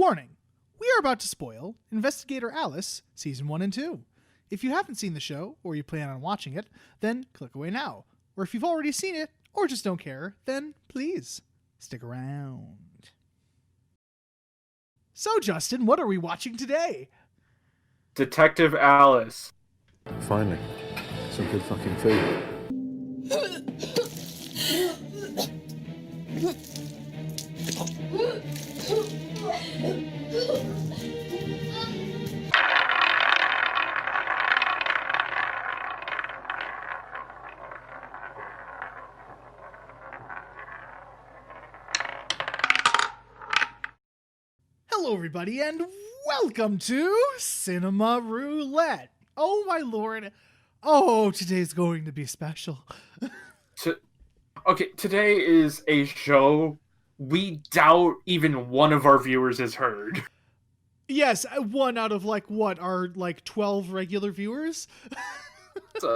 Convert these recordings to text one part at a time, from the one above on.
Warning! We are about to spoil Investigator Alice Season 1 and 2. If you haven't seen the show, or you plan on watching it, then click away now. Or if you've already seen it, or just don't care, then please stick around. So, Justin, what are we watching today? Detective Alice. Finally, some good fucking food. Hello, everybody, and welcome to Cinema Roulette. Oh, my lord. Oh, today's going to be special. Okay, today is a show we doubt even one of our viewers has heard. Yes, one out of, our 12 regular viewers?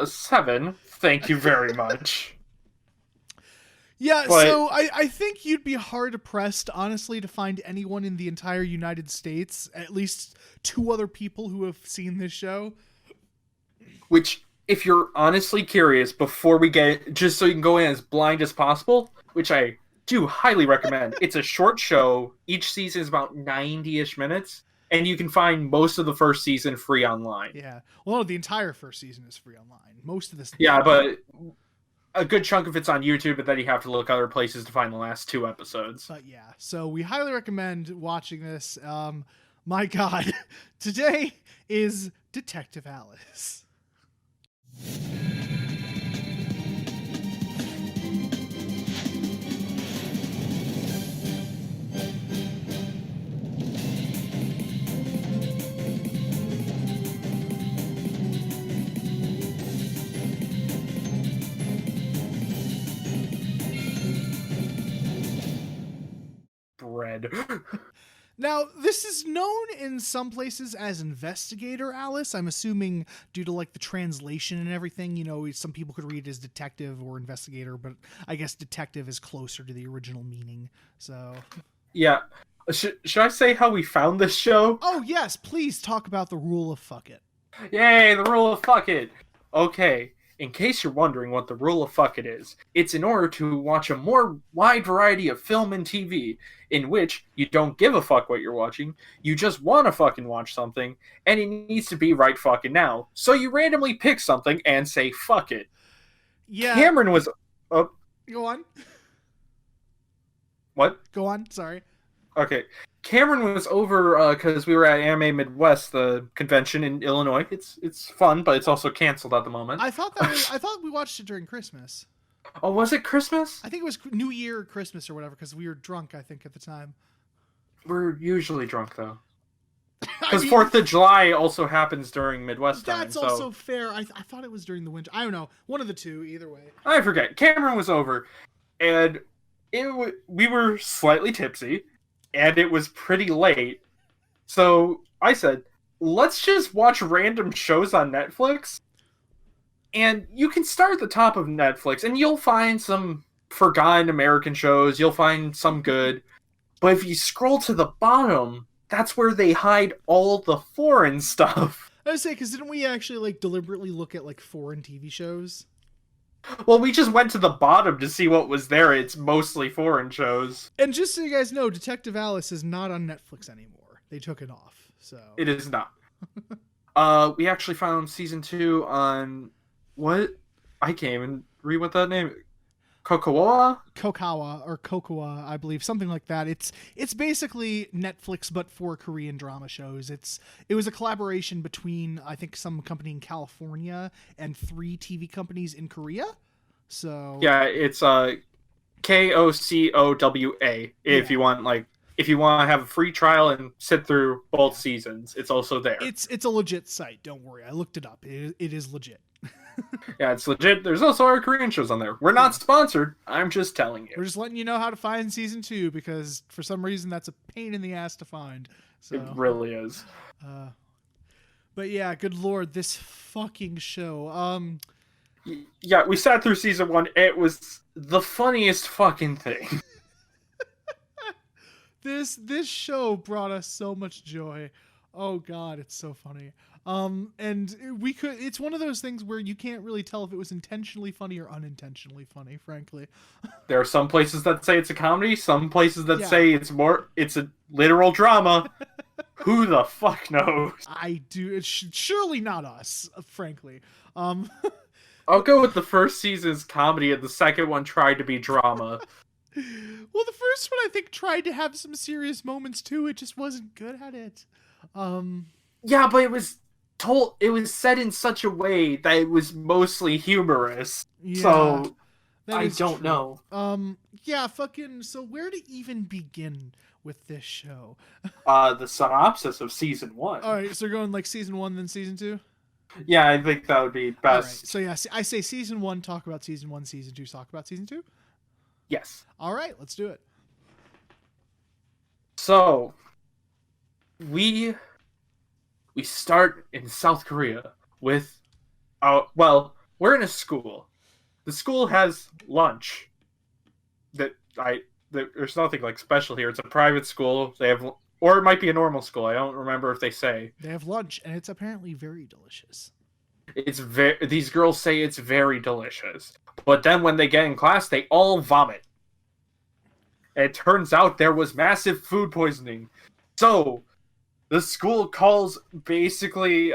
7. Thank you very much. Yeah, But, so I think you'd be hard-pressed, honestly, to find anyone in the entire United States, at least 2 other people who have seen this show. which, if you're honestly curious, before we get, just so you can go in as blind as possible, which I do highly recommend. It's a short show. Each season is about 90-ish minutes, and you can find most of the first season free online. Yeah. Well, no, the entire first season is free online. Most of this... Yeah, but a good chunk of it's on YouTube, but then you have to look other places to find the last 2 episodes. But yeah, so we highly recommend watching this. My God, today is Detective Alice. Bread. Now, this is known in some places as Investigator Alice. I'm assuming due to the translation and everything, some people could read it as detective or investigator, but I guess detective is closer to the original meaning. So, Yeah. Should I say how we found this show? oh yes, please talk about the rule of fuck it. Yay, the rule of fuck it. Okay, in case you're wondering what the rule of fuck it is, it's in order to watch a more wide variety of film and TV, in which you don't give a fuck what you're watching, you just want to fucking watch something, and it needs to be right fucking now. So you randomly pick something and say fuck it. Yeah. Cameron was... Oh, Go on. what? Go on, sorry. Okay. Cameron was over because we were at Anime Midwest, the convention in Illinois. It's fun, but it's also canceled at the moment. I thought we watched it during Christmas. Oh, was it Christmas? I think it was New Year or Christmas or whatever, because we were drunk, I think, at the time. We're usually drunk, though. Because 4th of July also happens during Midwest time. That's also fair. I thought it was during the winter. I don't know. One of the two, either way. I forget. Cameron was over, and we were slightly tipsy, and it was pretty late. So I said, let's just watch random shows on Netflix. And you can start at the top of Netflix, and you'll find some forgotten American shows. You'll find some good. But if you scroll to the bottom, that's where they hide all the foreign stuff. I was say, because didn't we actually deliberately look at foreign TV shows? Well, we just went to the bottom to see what was there. It's mostly foreign shows. And just so you guys know, Detective Alice is not on Netflix anymore. They took it off. So it is not. We actually found season 2 on what? I can't even read what that name. Kokawa, or Kokoa, I believe, something like that. It's basically Netflix but for Korean drama shows. It was a collaboration between, I think, some company in California and 3 TV companies in Korea. So yeah, it's KOCOWA. If you want if you want to have a free trial and sit through both seasons, it's also there. It's a legit site. Don't worry, I looked it up. It is legit. Yeah, it's legit. There's also our Korean shows on there. We're not sponsored. I'm just telling you. We're just letting you know how to find season 2 because for some reason that's a pain in the ass to find. So, it really is. But yeah, good lord, this fucking show. Yeah, we sat through season 1. It was the funniest fucking thing. This show brought us so much joy. Oh God, it's so funny. And it's one of those things where you can't really tell if it was intentionally funny or unintentionally funny, frankly. There are some places that say it's a comedy, some places that Yeah. say it's a literal drama. Who the fuck knows? I do. It's surely not us, frankly. I'll go with the first season's comedy and the second one tried to be drama. Well, the first one I think tried to have some serious moments too. It just wasn't good at it. Yeah, but it was said in such a way that it was mostly humorous. Yeah, so that I is don't true. know. Yeah, fucking. So where to even begin with this show? The synopsis of season 1. All right, so we're going like season 1, then season 2. Yeah, I think that would be All right, best. so yeah, I say season 1, talk about season 1, season 2, talk about season 2. Yes. All right, let's do it. So we start in South Korea with we're in a school. The school has lunch. There's nothing like special here. It's a private school. They have, or it might be a normal school. I don't remember if they say. They have lunch, and it's apparently very delicious. These girls say it's very delicious. But then when they get in class, they all vomit. And it turns out there was massive food poisoning. So the school calls basically is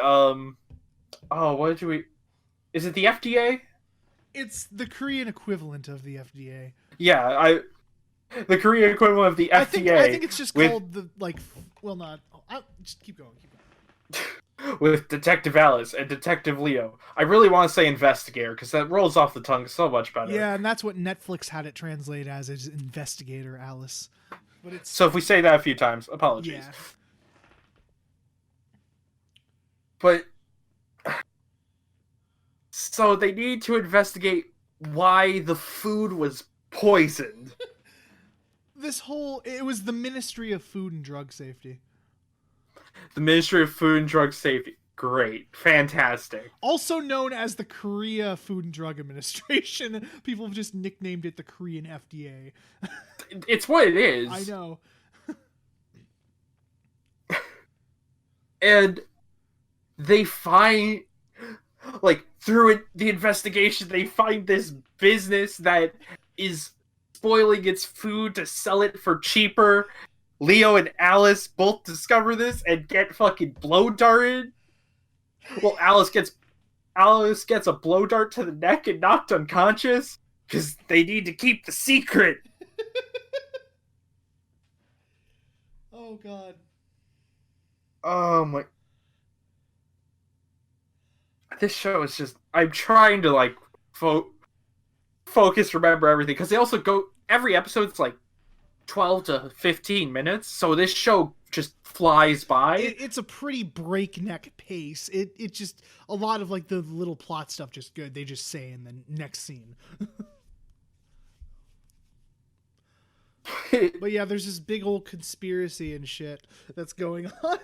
it the FDA? It's the Korean equivalent of the FDA. Yeah, the Korean equivalent of the FDA. I think it's just called the just keep going. With Detective Alice and Detective Leo. I really want to say investigator because that rolls off the tongue so much better. Yeah, and that's what Netflix had it translate as is investigator Alice. But it's So if we say that a few times, apologies. yeah. But so they need to investigate why the food was poisoned. It was the Ministry of Food and Drug Safety. The Ministry of Food and Drug Safety. Great. Fantastic. Also known as the Korea Food and Drug Administration. People have just nicknamed it the Korean FDA. It's what it is. I know. And they find, through the investigation, they find this business that is spoiling its food to sell it for cheaper. Leo and Alice both discover this and get fucking blow darted. Well, Alice gets a blow dart to the neck and knocked unconscious because they need to keep the secret. Oh God. Oh my. This show is just. I'm trying to focus, remember everything because they also go. Every episode's 12 to 15 minutes, so this show just flies by. It's a pretty breakneck pace. It just a lot of the little plot stuff just good. They just say in the next scene. But yeah, there's this big old conspiracy and shit that's going on.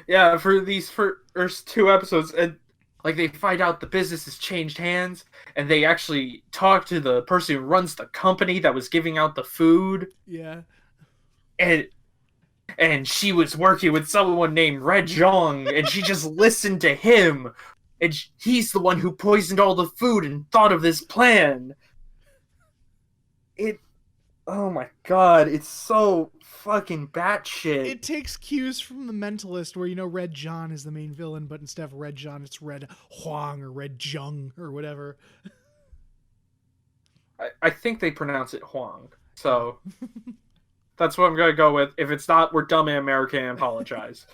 Yeah, for these first 2 episodes, and they find out the business has changed hands, and they actually talk to the person who runs the company that was giving out the food. Yeah. And she was working with someone named Red Jong, and she just listened to him. And he's the one who poisoned all the food and thought of this plan. Oh my God, it's so fucking batshit. It takes cues from The Mentalist, where Red John is the main villain, but instead of Red John, it's Red Huang or Red Jung or whatever. I think they pronounce it Huang, so that's what I'm gonna go with. If it's not, we're dumb and American and apologize.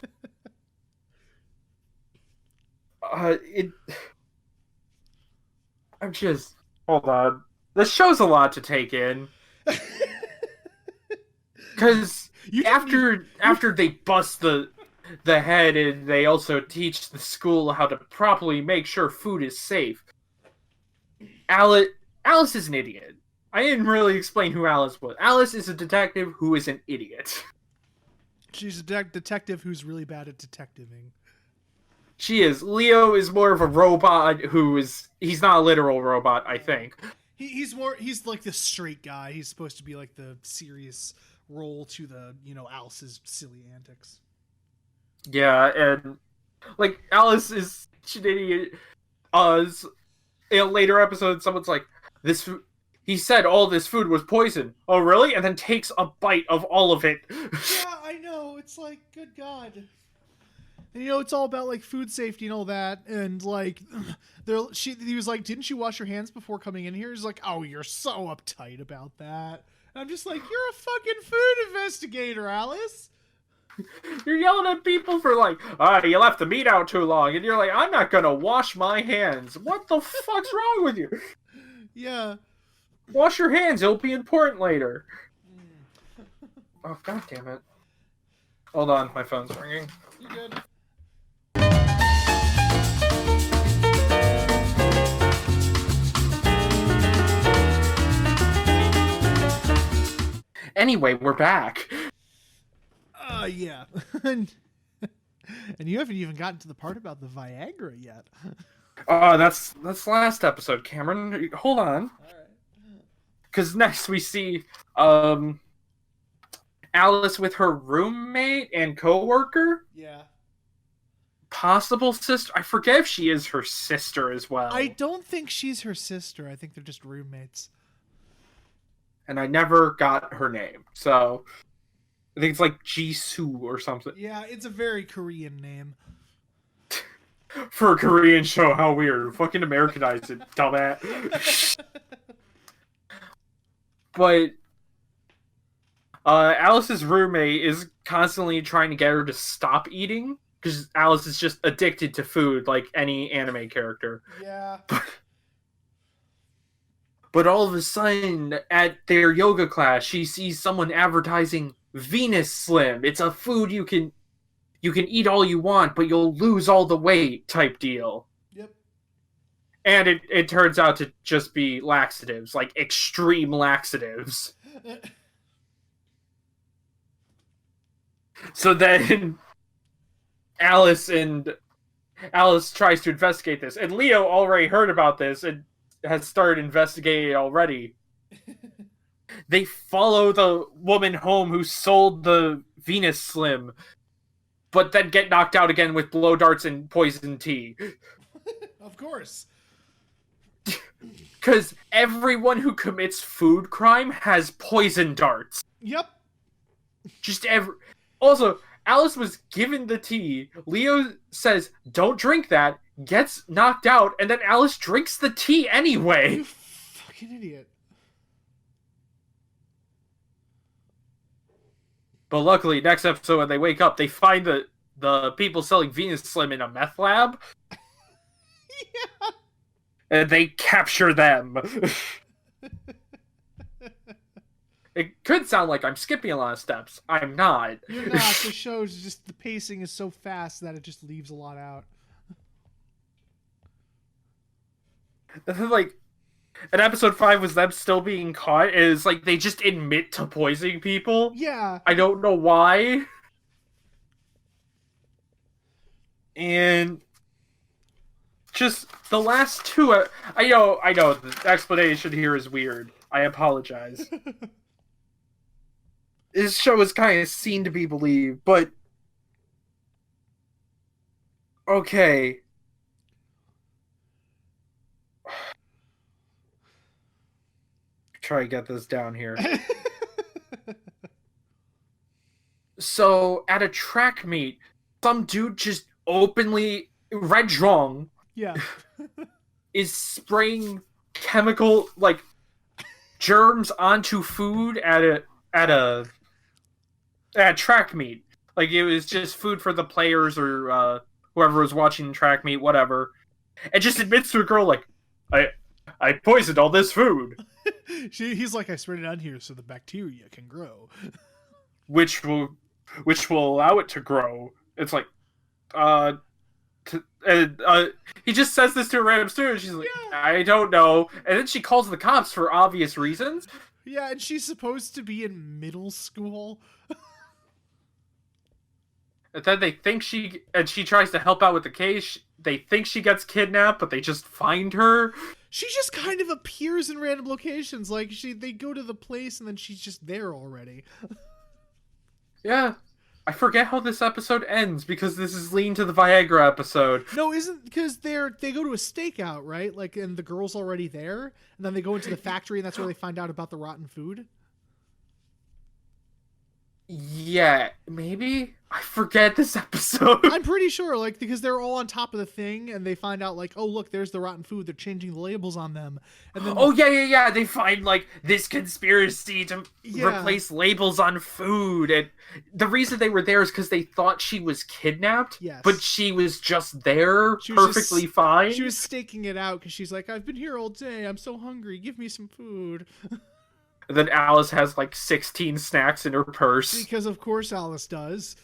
Hold on. This show's a lot to take in. Because after they bust the head, and they also teach the school how to properly make sure food is safe. Alice is an idiot. I didn't really explain who Alice was. Alice is a detective who is an idiot. She's a detective who's really bad at detectiving. She is. Leo is more of a robot he's not a literal robot, I think. He's like the straight guy. He's supposed to be the serious role to the Alice's silly antics. Yeah, and like Alice is an idiot. In a later episode, someone's like, he said all this food was poison. Oh, really? And then takes a bite of all of it. Yeah, I know. It's like, good God. And it's all about like food safety and all that. And like, he was like, "Didn't you wash your hands before coming in here?" He's like, "Oh, you're so uptight about that." And I'm just like, "You're a fucking food investigator, Alice." You're yelling at people for like, you left the meat out too long, and you're like, I'm not gonna wash my hands. What the fuck's wrong with you? Yeah. Wash your hands. It'll be important later. Oh, god damn it. Hold on, my phone's ringing. You good? Anyway, we're back. Yeah. And you haven't even gotten to the part about the Viagra yet. That's last episode, Cameron. Hold on. All right. Because next we see Alice with her roommate and co-worker. Yeah. Possible sister. I forget if she is her sister as well. I don't think she's her sister. I think they're just roommates. And I never got her name. So I think it's like Jisoo or something. Yeah, it's a very Korean name. For a Korean show, how weird. Fucking Americanized it, dumbass. But Alice's roommate is constantly trying to get her to stop eating because Alice is just addicted to food like any anime character. Yeah. But all of a sudden, at their yoga class, she sees someone advertising Venus Slim. It's a food you can eat all you want, but you'll lose all the weight type deal. Yep. And it turns out to just be laxatives, like extreme laxatives. So then Alice tries to investigate this, and Leo already heard about this and has started investigating it already. They follow the woman home who sold the Venus Slim, but then get knocked out again with blow darts and poison tea. Of course. Because everyone who commits food crime has poison darts. Yep. Also, Alice was given the tea. Leo says, don't drink that, gets knocked out, and then Alice drinks the tea anyway. You fucking idiot. But luckily, next episode when they wake up, they find the people selling Venus Slim in a meth lab. Yeah. And they capture them. It could sound like I'm skipping a lot of steps. I'm not. You're not. The show's just, the pacing is so fast that it just leaves a lot out. Like, and episode 5 was them still being caught. Is like they just admit to poisoning people. Yeah. I don't know why. And just the last two. I know. The explanation here is weird. I apologize. This show is kind of seen to be believed, but okay. Try to get this down here. So, at a track meet, some dude just openly, Red Zhong, Yeah. is spraying chemical, like, germs onto food at a track meet. Like, it was just food for the players or whoever was watching the track meet, whatever. And just admits to a girl, like, I poisoned all this food. He's like, I spread it on here so the bacteria can grow. Which will allow it to grow. It's like, he just says this to a random student. She's like, yeah. I don't know. And then she calls the cops for obvious reasons. Yeah, and she's supposed to be in middle school. And then they think she tries to help out with the case. They think she gets kidnapped, but they just find her. She just kind of appears in random locations. Like, they go to the place and then she's just there already. Yeah. I forget how this episode ends because this is lean to the Viagra episode. No, isn't because they go to a stakeout, right? Like, and the girl's already there, and then they go into the factory, and that's where they find out about the rotten food. Yeah, maybe? I forget this episode. I'm pretty sure, like, because they're all on top of the thing, and they find out, like, oh, look, there's the rotten food. They're changing the labels on them. And then Oh, yeah. They find, like, this conspiracy to replace labels on food. And the reason they were there is because they thought she was kidnapped. Yes. But she was just there, She was perfectly fine. She was staking it out because she's like, I've been here all day. I'm so hungry. Give me some food. And then Alice has, like, 16 snacks in her purse. Because, of course, Alice does.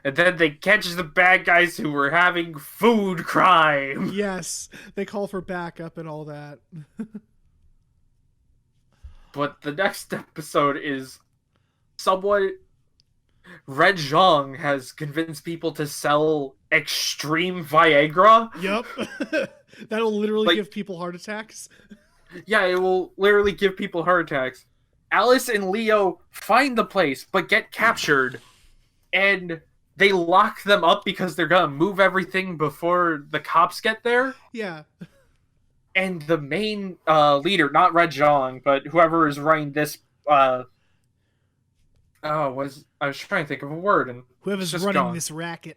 And then they catch the bad guys who were having food crime. Yes. They call for backup and all that. But the next episode is somewhat... Red Zhang has convinced people to sell extreme Viagra. Yep. That'll literally give people heart attacks. Yeah, it will literally give people heart attacks. Alice and Leo find the place, but get captured. And they lock them up because they're gonna move everything before the cops get there. Yeah. And the main leader, not Red Zhang, but whoever is running this... I was trying to think of a word. And whoever's running this racket.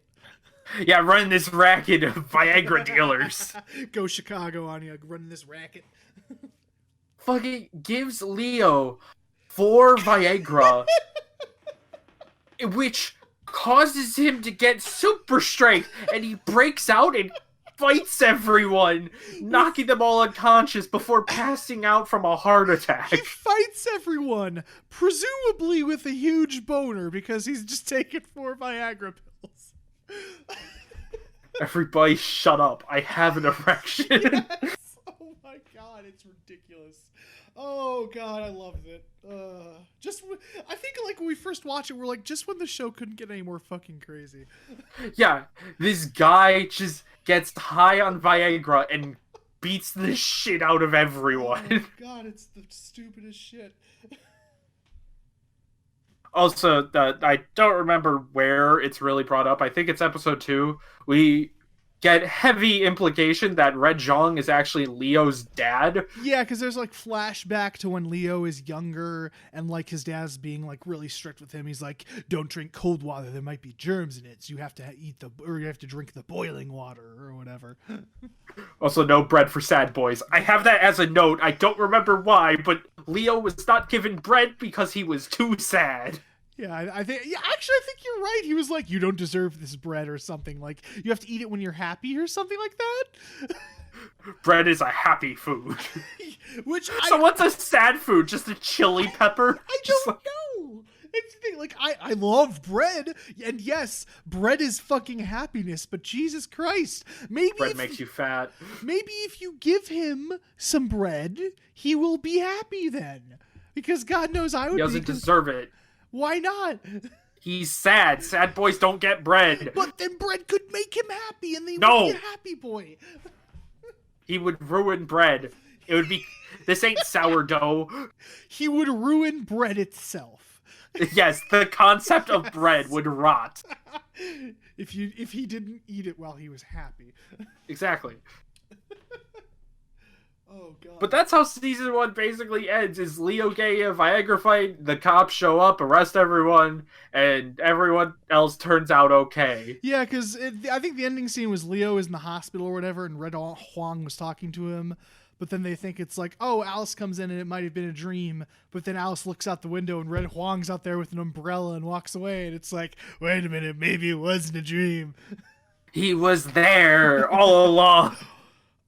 Yeah, running this racket of Viagra dealers. Go Chicago on you, running this racket. Fucking gives Leo 4 Viagra, which causes him to get super strength, and he breaks out and fights everyone, knocking them all unconscious before passing out from a heart attack. He fights everyone, presumably with a huge boner, because he's just taken 4 Viagra pills. Everybody shut up. I have an erection. Yes. Oh my god, it's ridiculous. Oh god, I loved it. I think like when we first watched it, we're like, just when the show couldn't get any more fucking crazy. Yeah, this guy just gets high on Viagra and beats the shit out of everyone. Oh god, it's the stupidest shit. Also, I don't remember where it's really brought up. I think it's episode 2. We get heavy implication that Red Zhang is actually Leo's dad. Yeah, because there's like flashback to when Leo is younger and like his dad's being like really strict with him. He's like, don't drink cold water. There might be germs in it. So you have to you have to drink the boiling water or whatever. Also, no bread for sad boys. I have that as a note. I don't remember why, but Leo was not given bread because he was too sad. Yeah, I think. Yeah, actually, I think you're right. He was like, "You don't deserve this bread," or something. Like, you have to eat it when you're happy, or something like that. Bread is a happy food. So what's a sad food? Just a chili pepper? I don't know. It's the thing. Like, I love bread, and yes, bread is fucking happiness. But Jesus Christ, maybe bread makes you fat. Maybe if you give him some bread, he will be happy then. Because God knows I would. He doesn't deserve it. Why not? He's sad. Sad boys don't get bread. But then bread could make him happy, and they would be a happy boy. He would ruin bread. It would be... This ain't sourdough. He would ruin bread itself. Yes, the concept of bread would rot. If he didn't eat it while he was happy. Exactly. Oh god. But that's how season 1 basically ends, is Leo getting a Viagra fight, the cops show up, arrest everyone, and everyone else turns out okay. Yeah, because I think the ending scene was Leo is in the hospital or whatever, and Red Huang was talking to him, but then they think it's like, oh, Alice comes in and it might have been a dream, but then Alice looks out the window and Red Huang's out there with an umbrella and walks away, and it's like, wait a minute, maybe it wasn't a dream. He was there all along.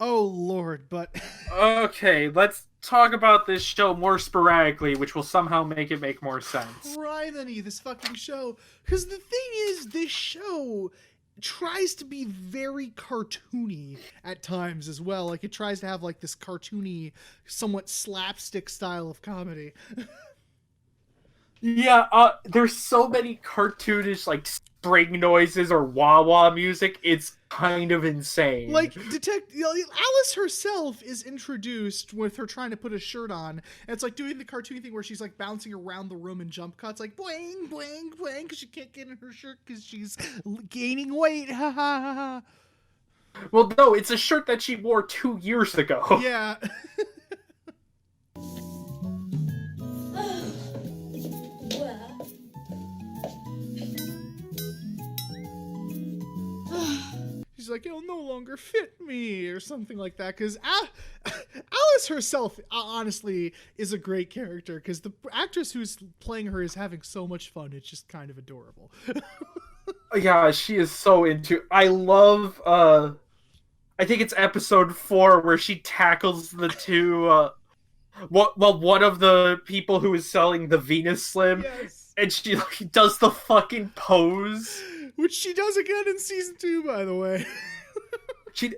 Oh, Lord, but... Okay, let's talk about this show more sporadically, which will somehow make it make more sense. Criminy, this fucking show. Because the thing is, this show tries to be very cartoony at times as well. Like, it tries to have, like, this cartoony, somewhat slapstick style of comedy. Yeah, there's so many cartoonish like spring noises or wah wah music. It's kind of insane. Like Alice herself is introduced with her trying to put a shirt on, and it's like doing the cartoon thing where she's like bouncing around the room in jump cuts, like boing boing boing, because she can't get in her shirt because she's gaining weight. Ha ha ha ha. Well, no, it's a shirt that she wore 2 years ago. Yeah. She's like, it'll no longer fit me, or something like that. Because Alice herself, honestly, is a great character. Because the actress who's playing her is having so much fun. It's just kind of adorable. Yeah, she is so into. I love. I think it's episode 4 where she tackles the two. One of the people who is selling the Venus Slim, Yes. and she like, does the fucking pose. Which she does again in season 2, by the way. She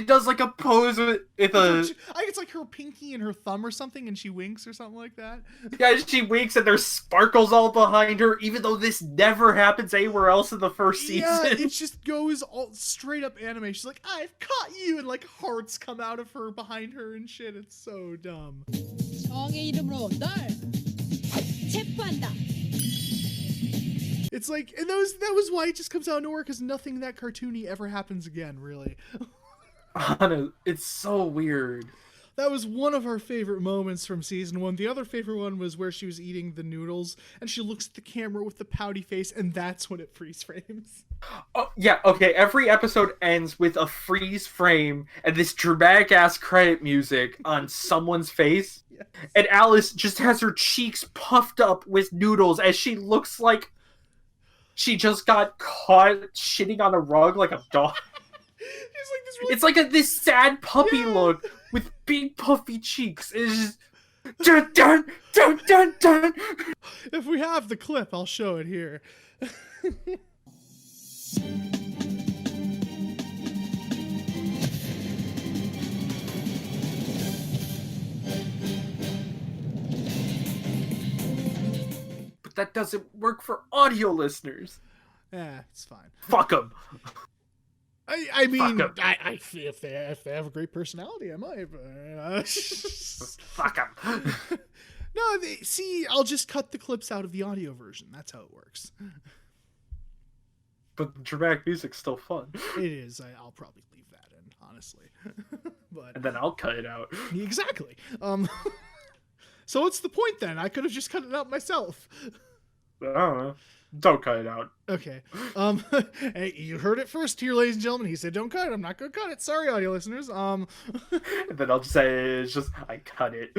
does like a pose with I think it's like her pinky and her thumb or something, and she winks or something like that. Yeah, she winks and there's sparkles all behind her, even though this never happens anywhere else in the first season. Yeah, it just goes all straight up anime. She's like, I've caught you, and like hearts come out of her behind her and shit. It's so dumb. 정의 이름으로 널 체포한다. It's like, and that was why it just comes out of nowhere, because nothing that cartoony ever happens again, really. It's so weird. That was one of our favorite moments from season 1. The other favorite one was where she was eating the noodles, and she looks at the camera with the pouty face, and that's when it freeze frames. Oh, yeah, okay, every episode ends with a freeze frame and this dramatic-ass credit music on someone's face, Yes. and Alice just has her cheeks puffed up with noodles as she looks like she just got caught shitting on a rug like a dog. It's like this sad puppy look with big puffy cheeks. It's just dun dun dun dun dun. If we have the clip, I'll show it here. But that doesn't work for audio listeners. It's fine. Fuck them. I mean, Fuck 'em. if they have a great personality, I might. But, Fuck them. no, see, I'll just cut the clips out of the audio version. That's how it works. But the dramatic music's still fun. It is. I'll probably leave that in, honestly. But And then I'll cut it out. exactly. So what's the point then? I could have just cut it out myself. I don't know. Don't cut it out. Okay. Hey, you heard it first here, ladies and gentlemen. He said, "Don't cut it." I'm not gonna cut it. Sorry, audio listeners. And then I'll just say it's just I cut it.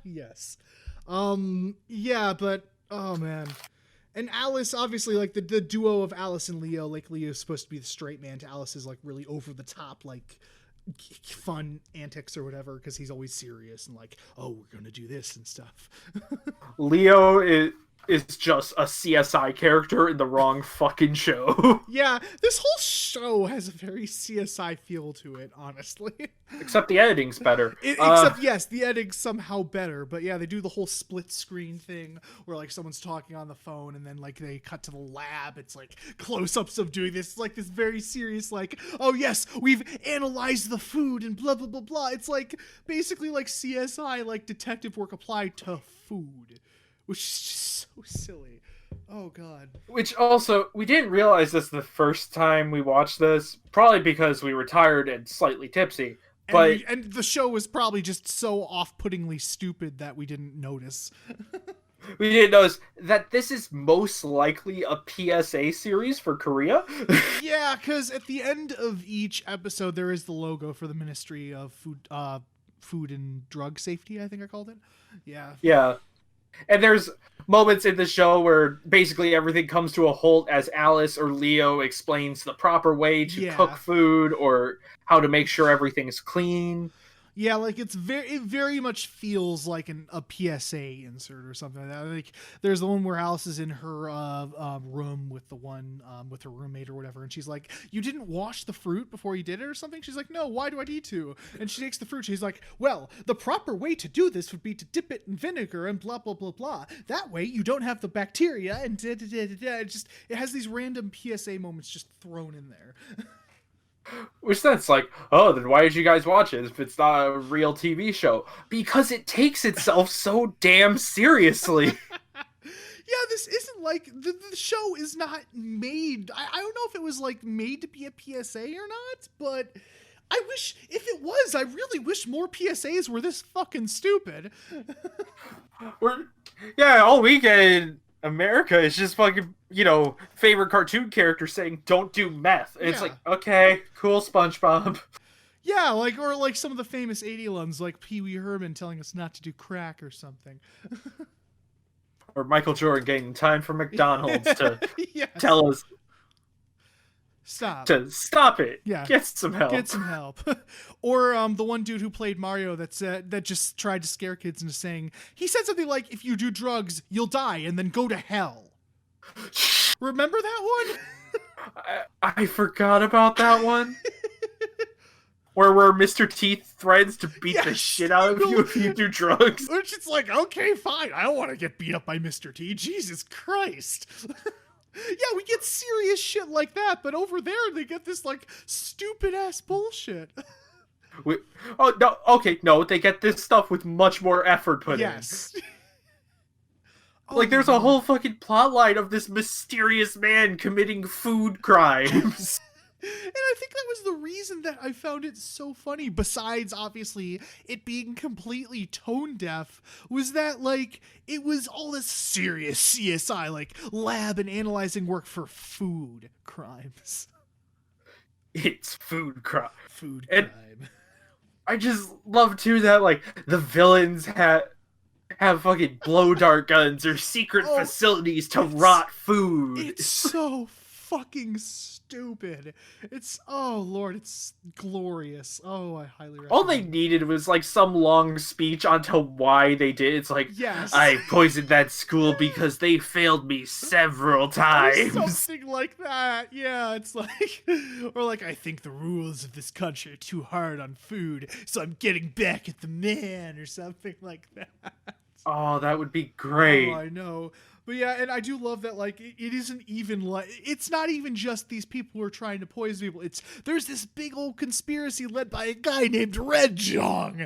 Yes. Yeah, but oh man. And Alice, obviously, like the duo of Alice and Leo, like Leo's supposed to be the straight man to Alice's like really over the top, like fun antics or whatever, because he's always serious and like, oh, we're gonna do this and stuff. Leo is just a CSI character in the wrong fucking show. Yeah, this whole show has a very CSI feel to it, honestly. Except the editing's better. Except, yes, the editing's somehow better. But yeah, they do the whole split screen thing where like someone's talking on the phone and then like they cut to the lab. It's like close-ups of doing this. It's like this very serious like, oh yes, we've analyzed the food and blah, blah, blah, blah. It's like basically like CSI, like detective work applied to food, which is just so silly. Oh god. Which also, we didn't realize this the first time we watched this, probably because we were tired and slightly tipsy. But And the show was probably just so off-puttingly stupid that we didn't notice. we didn't notice that this is most likely a PSA series for Korea. Yeah, because at the end of each episode, there is the logo for the Ministry of Food and Drug Safety, I think I called it. Yeah. Yeah. And there's moments in the show where basically everything comes to a halt as Alice or Leo explains the proper way to cook food or how to make sure everything's clean. Yeah, like it very much feels like a PSA insert or something like that. Like there's the one where Alice is in her room with the one with her roommate or whatever, and she's like, "You didn't wash the fruit before you did it or something?" She's like, "No, why do I need to?" And she takes the fruit. She's like, "Well, the proper way to do this would be to dip it in vinegar and blah blah blah blah. That way you don't have the bacteria and da da da da da." It has these random PSA moments just thrown in there. Which that's like, oh, then why did you guys watch it if it's not a real TV show? Because it takes itself so damn seriously. Yeah, this isn't like the show is not made. I don't know if it was like made to be a PSA or not, but I wish if it was, I really wish more PSAs were this fucking stupid. All weekend America is just fucking, favorite cartoon character saying don't do meth. And it's like, okay, cool, SpongeBob. Yeah, or like some of the famous 80 ones like Pee Wee Herman telling us not to do crack or something. Or Michael Jordan getting time from McDonald's to yes. tell us stop it. Yeah, get some help. Or the one dude who played Mario that just tried to scare kids into saying, he said something like, if you do drugs you'll die and then go to hell. Remember that one? I forgot about that one. Where Mr. T threatens to beat the shit out of you if you do drugs. Which it's like, okay, fine, I don't want to get beat up by Mr. T. Jesus Christ. Yeah, we get serious shit like that, but over there they get this like stupid ass bullshit. They get this stuff with much more effort put in. Yes. Like there's a whole fucking plotline of this mysterious man committing food crimes. And I think that was the reason that I found it so funny, besides obviously it being completely tone deaf, was that like it was all this serious CSI, like lab and analyzing work for food crimes. It's food crime. Food and crime. I just love too that like the villains have fucking blow dart guns or secret facilities to rot food. It's so fucking stupid. It's it's glorious. I highly recommend. All they needed was like some long speech onto why they did. It's like, yes, I poisoned that school because they failed me several times. Something like that. Yeah, it's like, or like, I think the rules of this country are too hard on food, so I'm getting back at the man, or something like that. Oh, that would be great. Oh, I know. But yeah, and I do love that, like, it isn't even like, it's not even just these people who are trying to poison people. There's this big old conspiracy led by a guy named Red Jong.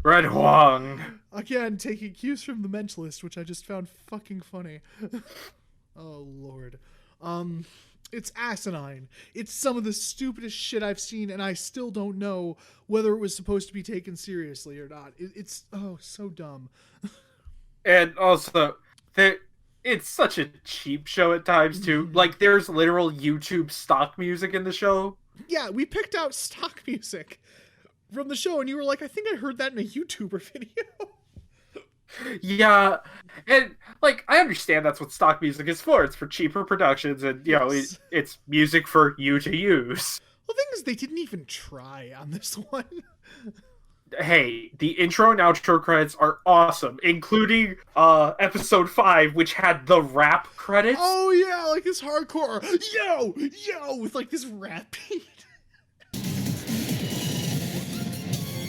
Red Huang. Again, taking cues from The Mentalist, which I just found fucking funny. Oh, Lord. It's asinine. It's some of the stupidest shit I've seen, and I still don't know whether it was supposed to be taken seriously or not. It's so dumb. And also, it's such a cheap show at times, too. Like, there's literal YouTube stock music in the show. Yeah, we picked out stock music from the show, and you were like, I think I heard that in a YouTuber video. Yeah, and, like, I understand that's what stock music is for. It's for cheaper productions, and, Yes. it's music for you to use. The thing is, they didn't even try on this one. Hey, the intro and outro credits are awesome, including episode 5, which had the rap credits. Oh yeah, like this hardcore yo with like this rap beat.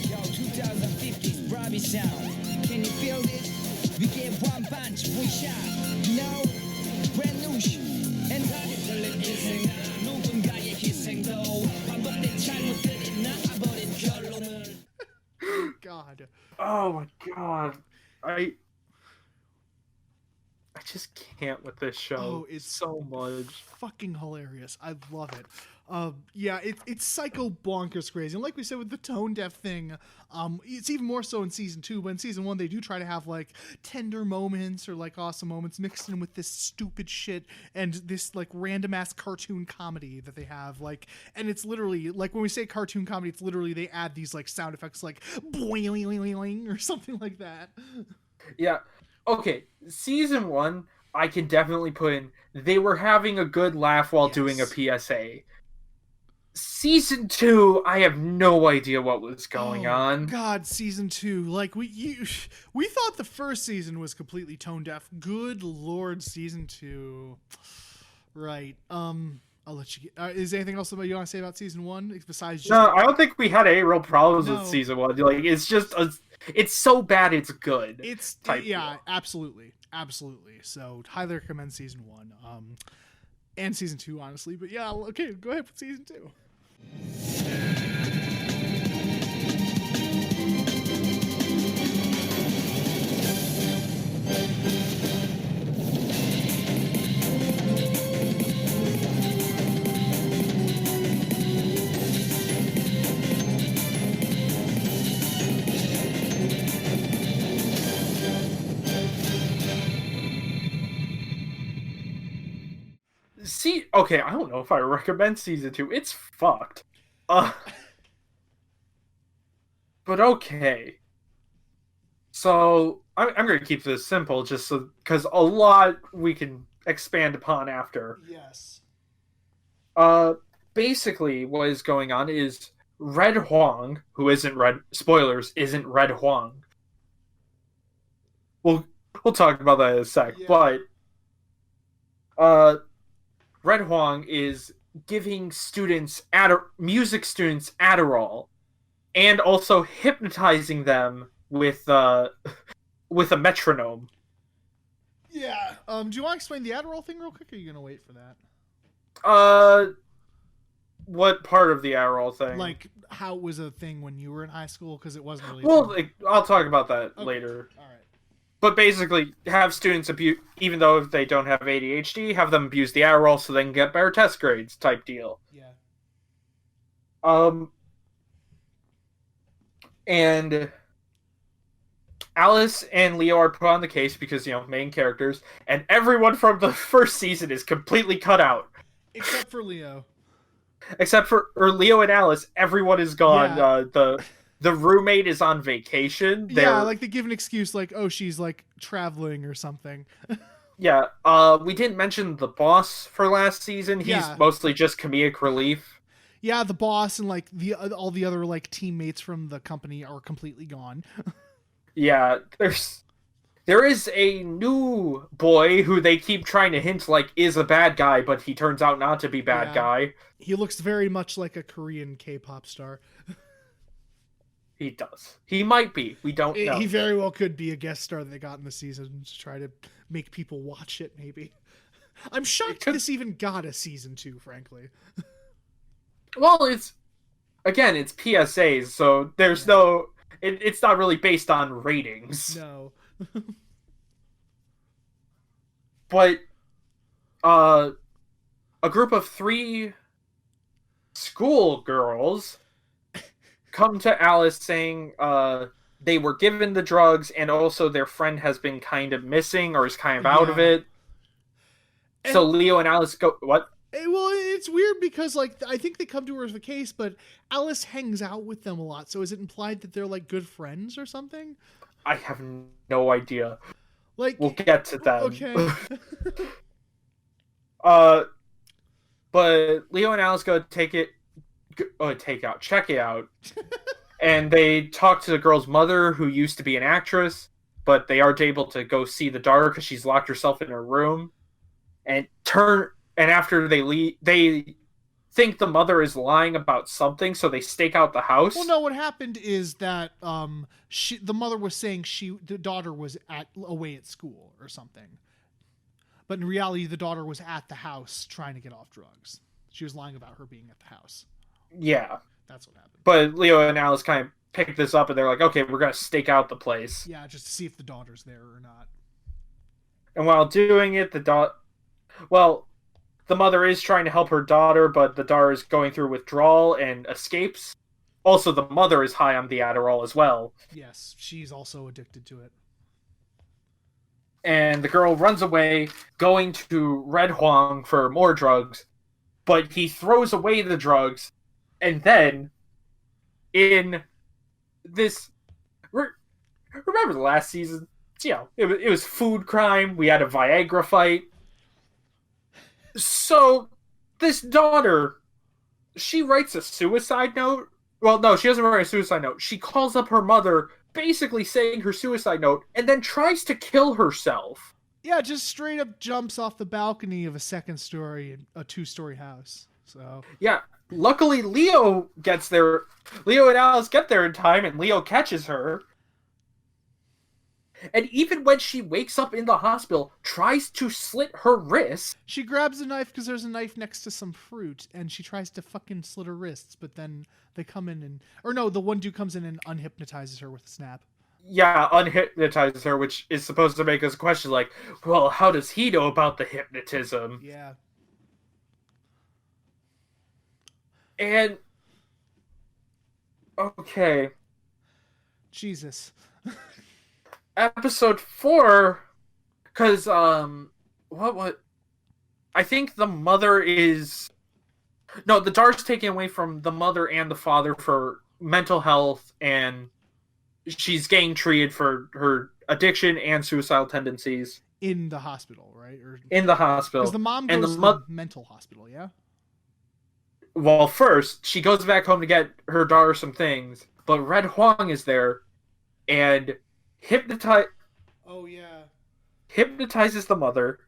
Yo, 2050s Robbie sound. Can you feel this? We get one punch, one shot. No, brand new shit. And 가게들의 인생 누군가의 희생도 한 번에 잘못되었나 아버린 결론을. God. Oh my god. I just can't with this show. Oh, it's so much. Fucking hilarious. I love it. Yeah, it's psycho bonkers crazy. And like we said with the tone deaf thing, it's even more so in season 2. But in season 1, they do try to have like tender moments or like awesome moments mixed in with this stupid shit and this like random ass cartoon comedy that they have. Like, and it's literally like when we say cartoon comedy, it's literally they add these like sound effects like boing or something like that. Yeah. Okay, season 1, I can definitely put in, they were having a good laugh while doing a PSA. Season 2, I have no idea what was going on. God, season 2. Like we thought the first season was completely tone deaf. Good Lord, season 2. Right. I'll let you get. Is there anything else that you want to say about season 1 besides just? No, I don't think we had any real problems No. with season 1. Like, it's just it's so bad it's good. It's type yeah, deal. absolutely. So highly recommend season 1. And season 2, honestly. But yeah, okay, go ahead with season 2. See, okay, I don't know if I recommend season 2. It's fucked. But okay. So I'm going to keep this simple, just so because a lot we can expand upon after. Yes. Basically, what is going on is Red Huang, who isn't Red. Spoilers, isn't Red Huang. We'll talk about that in a sec, Yeah. but Red Huang is giving music students Adderall, and also hypnotizing them with a metronome. Yeah. Do you want to explain the Adderall thing real quick, or are you gonna wait for that? What part of the Adderall thing? Like how it was a thing when you were in high school, because it wasn't really. Well, I'll talk about that later. All right. But basically, have students abuse, even though if they don't have ADHD, have them abuse the Adderall so they can get better test grades, type deal. Yeah. And Alice and Leo are put on the case because, main characters, and everyone from the first season is completely cut out. Except for Leo. Except for Leo and Alice, everyone is gone. Yeah. The roommate is on vacation. Yeah, like they give an excuse like, oh, she's like traveling or something. Yeah, we didn't mention the boss for last season. He's mostly just comedic relief. Yeah, the boss and like all the other like teammates from the company are completely gone. Yeah, there is a new boy who they keep trying to hint like is a bad guy, but he turns out not to be bad guy. He looks very much like a Korean K-pop star. He does. He might be. We don't know. He very well could be a guest star that they got in the season to try to make people watch it, maybe. I'm shocked this even got a season 2, frankly. Well, it's PSAs, so there's no... It's not really based on ratings. No. But, a group of 3 schoolgirls come to Alice saying they were given the drugs and also their friend has been kind of missing or is kind of out of it. And so Leo and Alice go... What? Well, it's weird because, like, I think they come to her as the case, but Alice hangs out with them a lot. So is it implied that they're, like, good friends or something? I have no idea. Like, we'll get to that. Okay. But Leo and Alice go check it out. And they talk to the girl's mother, who used to be an actress, but they aren't able to go see the daughter because she's locked herself in her room. And after they leave, they think the mother is lying about something, so they stake out the house. Well, no, what happened is that the mother was saying the daughter was away at school or something. But in reality, the daughter was at the house trying to get off drugs. She was lying about her being at the house. Yeah. That's what happened. But Leo and Alice kind of pick this up, and they're like, okay, we're going to stake out the place. Yeah, just to see if the daughter's there or not. And while doing it, the mother is trying to help her daughter, but the daughter is going through withdrawal and escapes. Also, the mother is high on the Adderall as well. Yes, she's also addicted to it. And the girl runs away, going to Red Huang for more drugs, but he throws away the drugs, and then, in this... Remember the last season? It was food crime, we had a Viagra fight. So, this daughter she writes a suicide note. Well, no, she doesn't write a suicide note. She calls up her mother, basically saying her suicide note, and then tries to kill herself. Yeah, just straight up jumps off the balcony of a second story, a 2-story house. So Yeah, luckily Leo gets there. Leo and Alice get there in time, and Leo catches her. And even when she wakes up in the hospital, tries to slit her wrist. she grabs a knife because there's a knife next to some fruit, and she tries to fucking slit her wrists, but then they come in and... Or no, the one dude comes in and unhypnotizes her with a snap. Yeah, unhypnotizes her, which is supposed to make us question, like, well, how does he know about the hypnotism? Yeah. And... Okay. Jesus. Episode 4, because, what? I think the mother is... No, the dar's taken away from the mother and the father for mental health, and she's getting treated for her addiction and suicidal tendencies. In the hospital, right? Or In the hospital. because the mom and goes to the mental hospital, yeah? Well, first, she goes back home to get her daughter some things, but Red Huang is there, and Oh, yeah. hypnotizes the mother,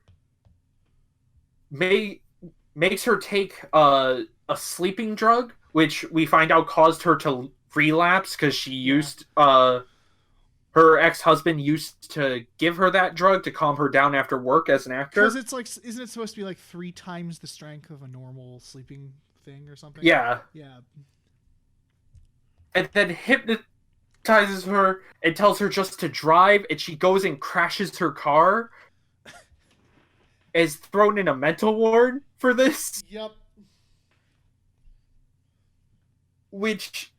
makes her take a sleeping drug, which we find out caused her to relapse because she used her ex-husband used to give her that drug to calm her down after work as an actor. Because it's like, isn't it supposed to be like 3 times the strength of a normal sleeping thing or something? Yeah. Yeah. And then hypnotizes her and tells her just to drive, and she goes and crashes her car. Is thrown in a mental ward for this. Yep. Which...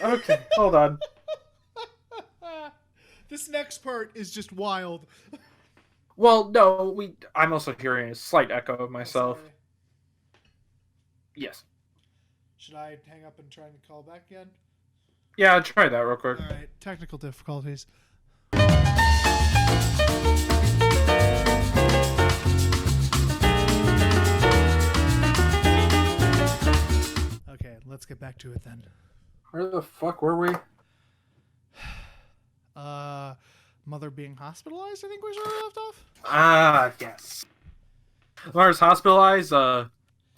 Okay, hold on. This next part is just wild. Well, no, I'm also hearing a slight echo of myself. Sorry. Yes. Should I hang up and try and call back again? Yeah, try that real quick. All right. Technical difficulties. Okay, let's get back to it then. Where the fuck were we? Mother being hospitalized, I think we sort of left off. Ah, yes. Mother's hospitalized.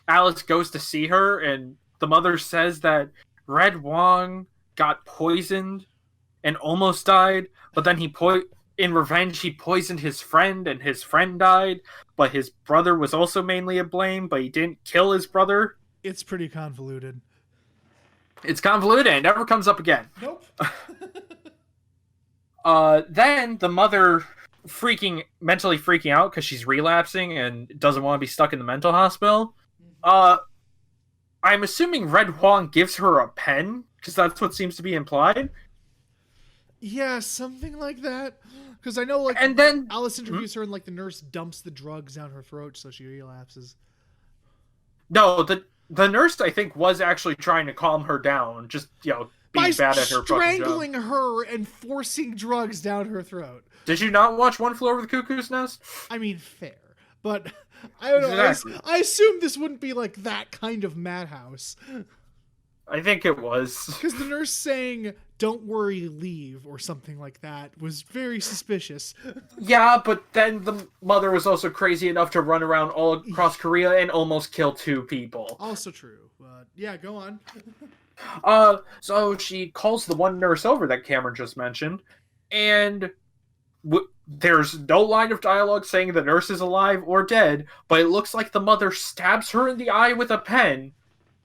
Alice goes to see her, and the mother says that Red Wong got poisoned and almost died, but then in revenge, he poisoned his friend, and his friend died, but his brother was also mainly to blame, but he didn't kill his brother. It's pretty convoluted. It's convoluted, and it never comes up again. Nope. Then the mother mentally freaking out because she's relapsing and doesn't want to be stuck in the mental hospital. I'm assuming Red Huang gives her a pen, because that's what seems to be implied. Yeah, something like that. Because I know, like, And then Alice interviews her, and like the nurse dumps the drugs down her throat, so she relapses. No, the nurse, I think, was actually trying to calm her down, just, being By bad at her fucking job. strangling her and forcing drugs down her throat. Did you not watch One Flew Over the Cuckoo's Nest? I mean, fair, but I don't know. Exactly. I assume this wouldn't be like that kind of madhouse. I think it was. Because the nurse saying, "Don't worry, leave," or something like that was very suspicious. Yeah, but then the mother was also crazy enough to run around all across Korea and almost kill 2 people. Also true, but yeah, go on. So she calls the one nurse over that Cameron just mentioned, and there's no line of dialogue saying the nurse is alive or dead, but it looks like the mother stabs her in the eye with a pen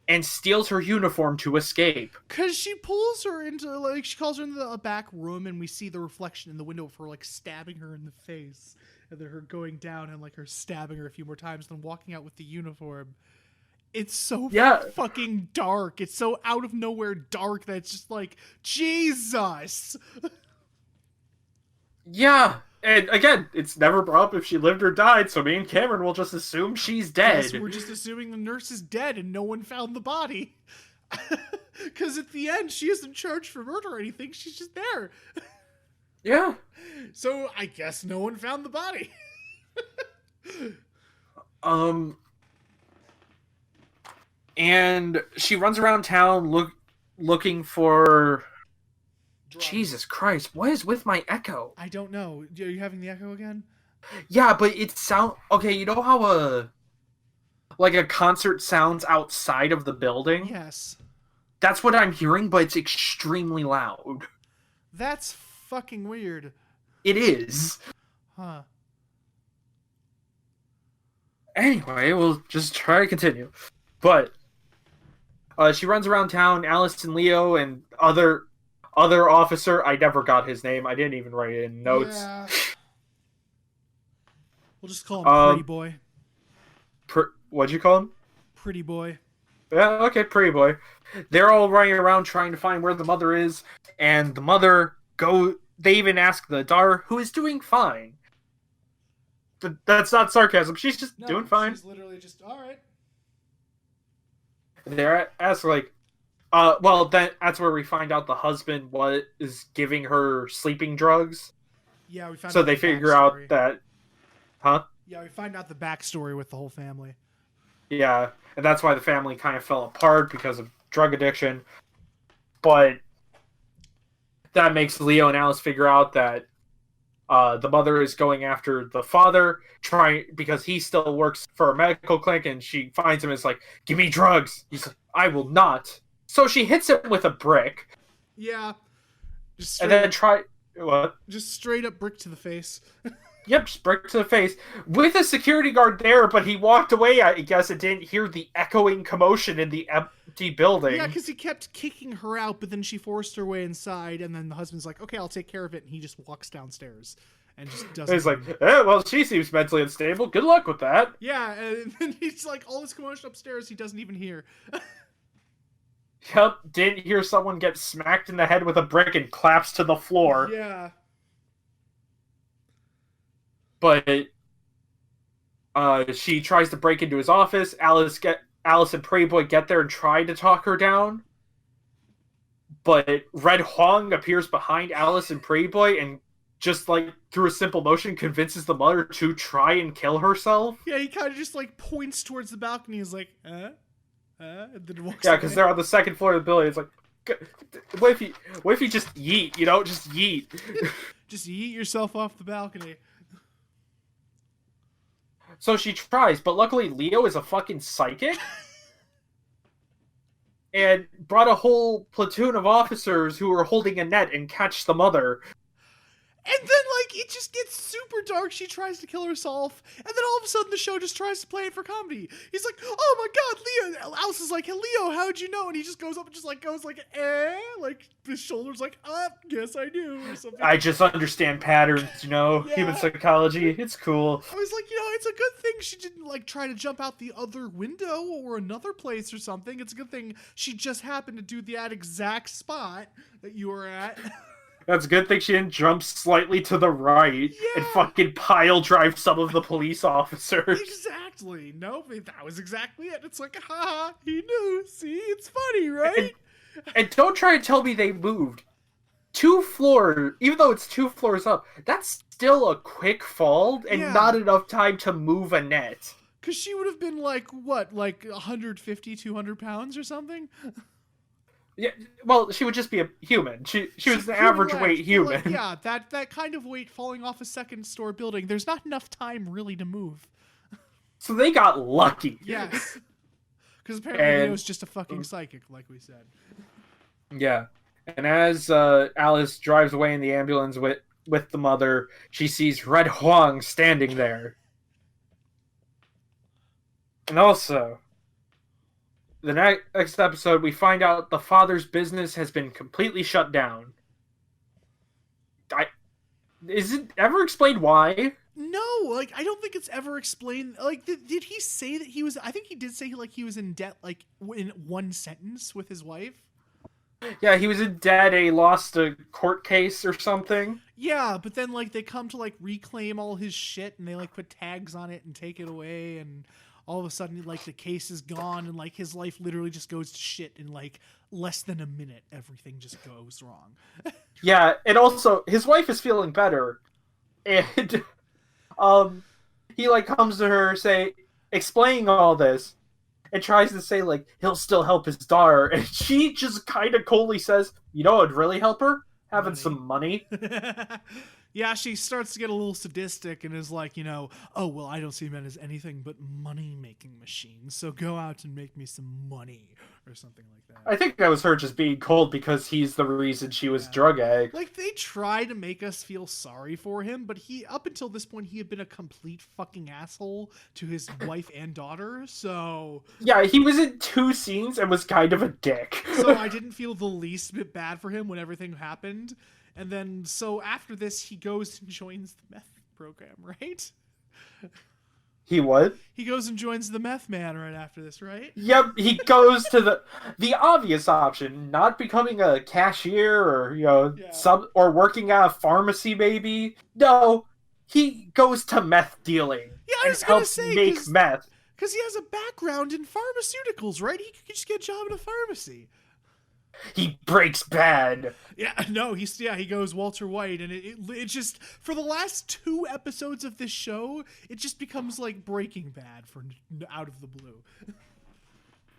and steals her uniform to escape. Because she pulls her into, like, she calls her into a back room, and we see the reflection in the window of her, like, stabbing her in the face, and then her going down and, like, her stabbing her a few more times, then walking out with the uniform. It's so fucking dark. It's so out of nowhere dark that it's just like, Jesus! Yeah, and again, it's never brought up if she lived or died, so me and Cameron will just assume she's dead. Yes, we're just assuming the nurse is dead and no one found the body. Because at the end, she isn't charged for murder or anything. She's just there. Yeah. So I guess no one found the body. And she runs around town looking for... Drugs. Jesus Christ, what is with my echo? I don't know. Are you having the echo again? Yeah, but it sound... Okay, you know how a concert sounds outside of the building? Yes. That's what I'm hearing, but it's extremely loud. That's fucking weird. It is. Huh. Anyway, we'll just try to continue. But she runs around town, Alice and Leo and other officer. I never got his name. I didn't even write it in notes. Yeah. We'll just call him Pretty Boy. What'd you call him? Pretty Boy. Yeah, okay, Pretty Boy. They're all running around trying to find where the mother is, and the mother they even ask the daughter, who is doing fine. That's not sarcasm. She's just doing fine. She's literally just, all right. They're asking, that's where we find out the husband is giving her sleeping drugs. Yeah, we find so out they the figure out backstory. that... Huh? Yeah, we find out the backstory with the whole family. Yeah, and that's why the family kind of fell apart because of drug addiction. But that makes Leo and Alice figure out that the mother is going after the father, because he still works for a medical clinic, and she finds him and is like, give me drugs. He's like, I will not. So she hits him with a brick. Yeah. Just straight up brick to the face. Yep, just brick to the face. With a security guard there, but he walked away, I guess, and didn't hear the echoing commotion in the empty building. Yeah, because he kept kicking her out, but then she forced her way inside, and then the husband's like, okay, I'll take care of it, and he just walks downstairs. And just doesn't... He's like, well, she seems mentally unstable. Good luck with that. Yeah, and then he's like, all this commotion upstairs he doesn't even hear. Yep, didn't hear someone get smacked in the head with a brick and claps to the floor. Yeah. But she tries to break into his office. Alice and Pretty Boy get there and try to talk her down. But Red Hong appears behind Alice and Pretty Boy and just, through a simple motion, convinces the mother to try and kill herself. Yeah, he kind of just, points towards the balcony. He's like, and then walks Yeah, because they're on the second floor of the building. It's like, what if you just yeet, just yeet. Just yeet yourself off the balcony. So she tries, but luckily Leo is a fucking psychic. And brought a whole platoon of officers who are holding a net and catch the mother. And then, it just gets super dark. She tries to kill herself. And then all of a sudden, the show just tries to play it for comedy. He's like, oh my god, Leo. Alice is like, hey, Leo, how'd you know? And he just goes up and just, goes eh? His shoulder's like, yes, I do. Or something. I just understand patterns, Yeah. Human psychology. It's cool. I was like, it's a good thing she didn't, try to jump out the other window or another place or something. It's a good thing she just happened to do that exact spot that you were at. That's a good thing she didn't jump slightly to the right and fucking pile drive some of the police officers. Exactly. Nope, that was exactly it. It's like, haha, he knew. See, it's funny, right? And don't try to tell me they moved 2 floors, even though it's 2 floors up, that's still a quick fall and not enough time to move a net. Because she would have been 150, 200 pounds or something? Yeah, well, she would just be a human. She was an average weight human. That kind of weight falling off a second story building, there's not enough time really to move. So they got lucky. Yes. Because apparently Leo's just a fucking psychic, like we said. Yeah. And as Alice drives away in the ambulance with the mother, she sees Red Huang standing there. And also, the next episode, we find out the father's business has been completely shut down. Is it ever explained why? No, I don't think it's ever explained. Did he say that he was? I think he did say he was in debt, in one sentence with his wife. Yeah, he was in debt. He lost a court case or something. Yeah, but then they come to reclaim all his shit, and they put tags on it and take it away, and all of a sudden the case is gone, and his life literally just goes to shit in less than a minute. Everything just goes wrong. Yeah, and also his wife is feeling better, and he comes to her explaining all this, and tries to say, like, he'll still help his daughter. And she just kind of coldly says, you know what would really help her? Having some money. Yeah, she starts to get a little sadistic and is like, oh, well, I don't see men as anything but money-making machines, so go out and make me some money, or something like that. I think that was her just being cold because he's the reason she was drug addict. Like, they try to make us feel sorry for him, but up until this point, he had been a complete fucking asshole to his wife and daughter, so... Yeah, he was in 2 scenes and was kind of a dick. So I didn't feel the least bit bad for him when everything happened. And then, so after this, he goes and joins the meth program, right? He what? He goes and joins the meth man right after this, right? Yep, he goes to the obvious option, not becoming a cashier or, or working at a pharmacy maybe. No, he goes to meth dealing. Yeah, I was and gonna helps say, make meth. Because he has a background in pharmaceuticals, right? He could just get a job in a pharmacy. He breaks bad. Yeah, no, he goes Walter White, and it just, for the last 2 episodes of this show, it just becomes like Breaking Bad out of the blue.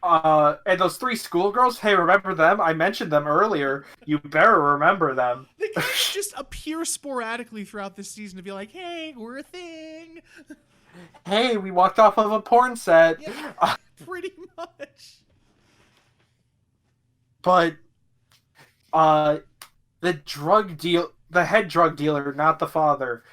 And those 3 schoolgirls, hey, remember them? I mentioned them earlier. You better remember them. They kind of just appear sporadically throughout this season to be like, hey, we're a thing. Hey, we walked off of a porn set. Yeah, pretty much. But the head drug dealer, not the father.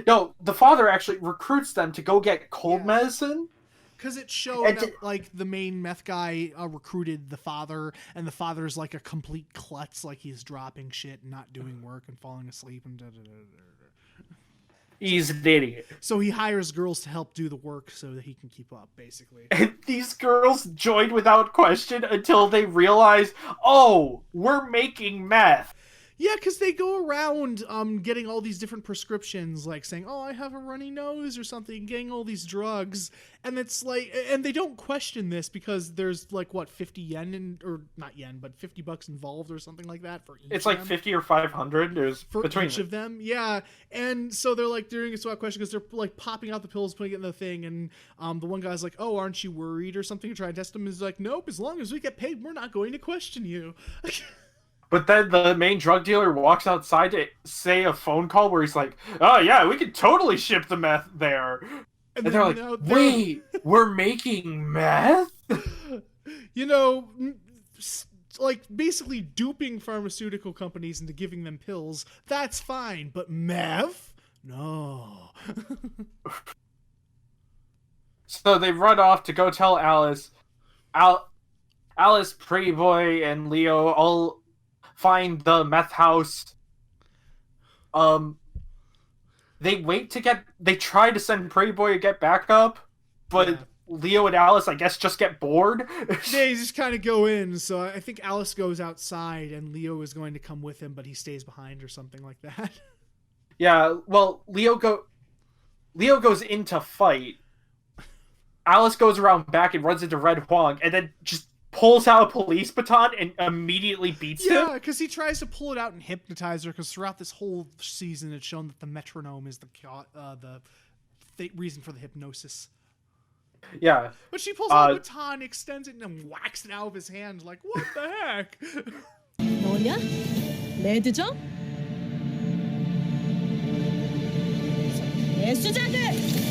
No, the father actually recruits them to go get cold medicine. Because it showed that, like, the main meth guy recruited the father, and the father's like a complete klutz, like he's dropping shit and not doing work and falling asleep and He's an idiot. So he hires girls to help do the work so that he can keep up, basically. And these girls joined without question until they realize, oh, we're making meth. Yeah, because they go around getting all these different prescriptions, like saying, oh, I have a runny nose or something, getting all these drugs. And it's like, and they don't question this because there's like, what, 50 yen, or not yen, but $50 involved or something like that for each It's like 50 or 500 there's for between each of them. Yeah. And so they're like doing a SWAT question because they're like popping out the pills, putting it in the thing. And the one guy's like, oh, aren't you worried or something? To try and test him. He's like, nope, as long as we get paid, we're not going to question you. But then the main drug dealer walks outside to say a phone call where he's like, oh yeah, we could totally ship the meth there. And they're like, wait, we're making meth? Like basically duping pharmaceutical companies into giving them pills, that's fine, but meth? No. So they run off to go tell Alice. Alice, Pretty Boy, and Leo all find the meth house. They try to send Pretty Boy to get back up, but Leo and Alice, I guess, just get bored. They just kind of go in, so I think Alice goes outside and Leo is going to come with him, but he stays behind or something like that. Yeah, well, Leo goes in to fight. Alice goes around back and runs into Red Huang, and then just pulls out a police baton and immediately beats him. Yeah, because he tries to pull it out and hypnotize her, because throughout this whole season it's shown that the metronome is the reason for the hypnosis. Yeah. But she pulls out a baton, extends it, and then whacks it out of his hand. Like, what the heck? 너냐? 레드죠? 예수자들!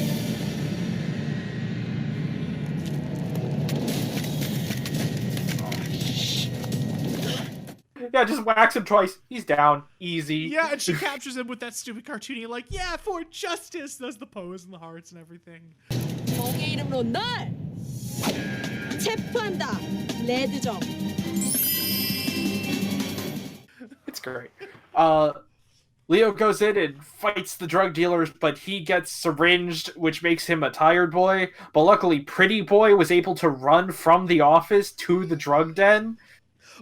Yeah, just whacks him twice. He's down. Easy. Yeah, and she captures him with that stupid cartoony, like, yeah, for justice! Does the pose and the hearts and everything. 정의 이름으로 널 체포한다. 레드죠. It's great. Leo goes in and fights the drug dealers, but he gets syringed, which makes him a tired boy. But luckily, Pretty Boy was able to run from the office to the drug den.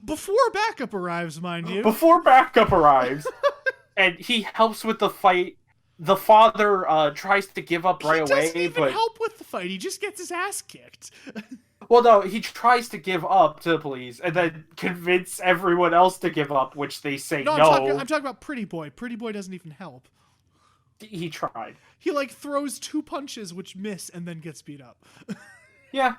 Before backup arrives, mind you. Before backup arrives. And he helps with the fight. The father tries to give up right away. He doesn't even help with the fight. He just gets his ass kicked. Well, no, he tries to give up to the police and then convince everyone else to give up, which they say no. I'm talking about Pretty Boy. Pretty Boy doesn't even help. He tried. He, like, throws 2 punches, which miss, and then gets beat up. Yeah.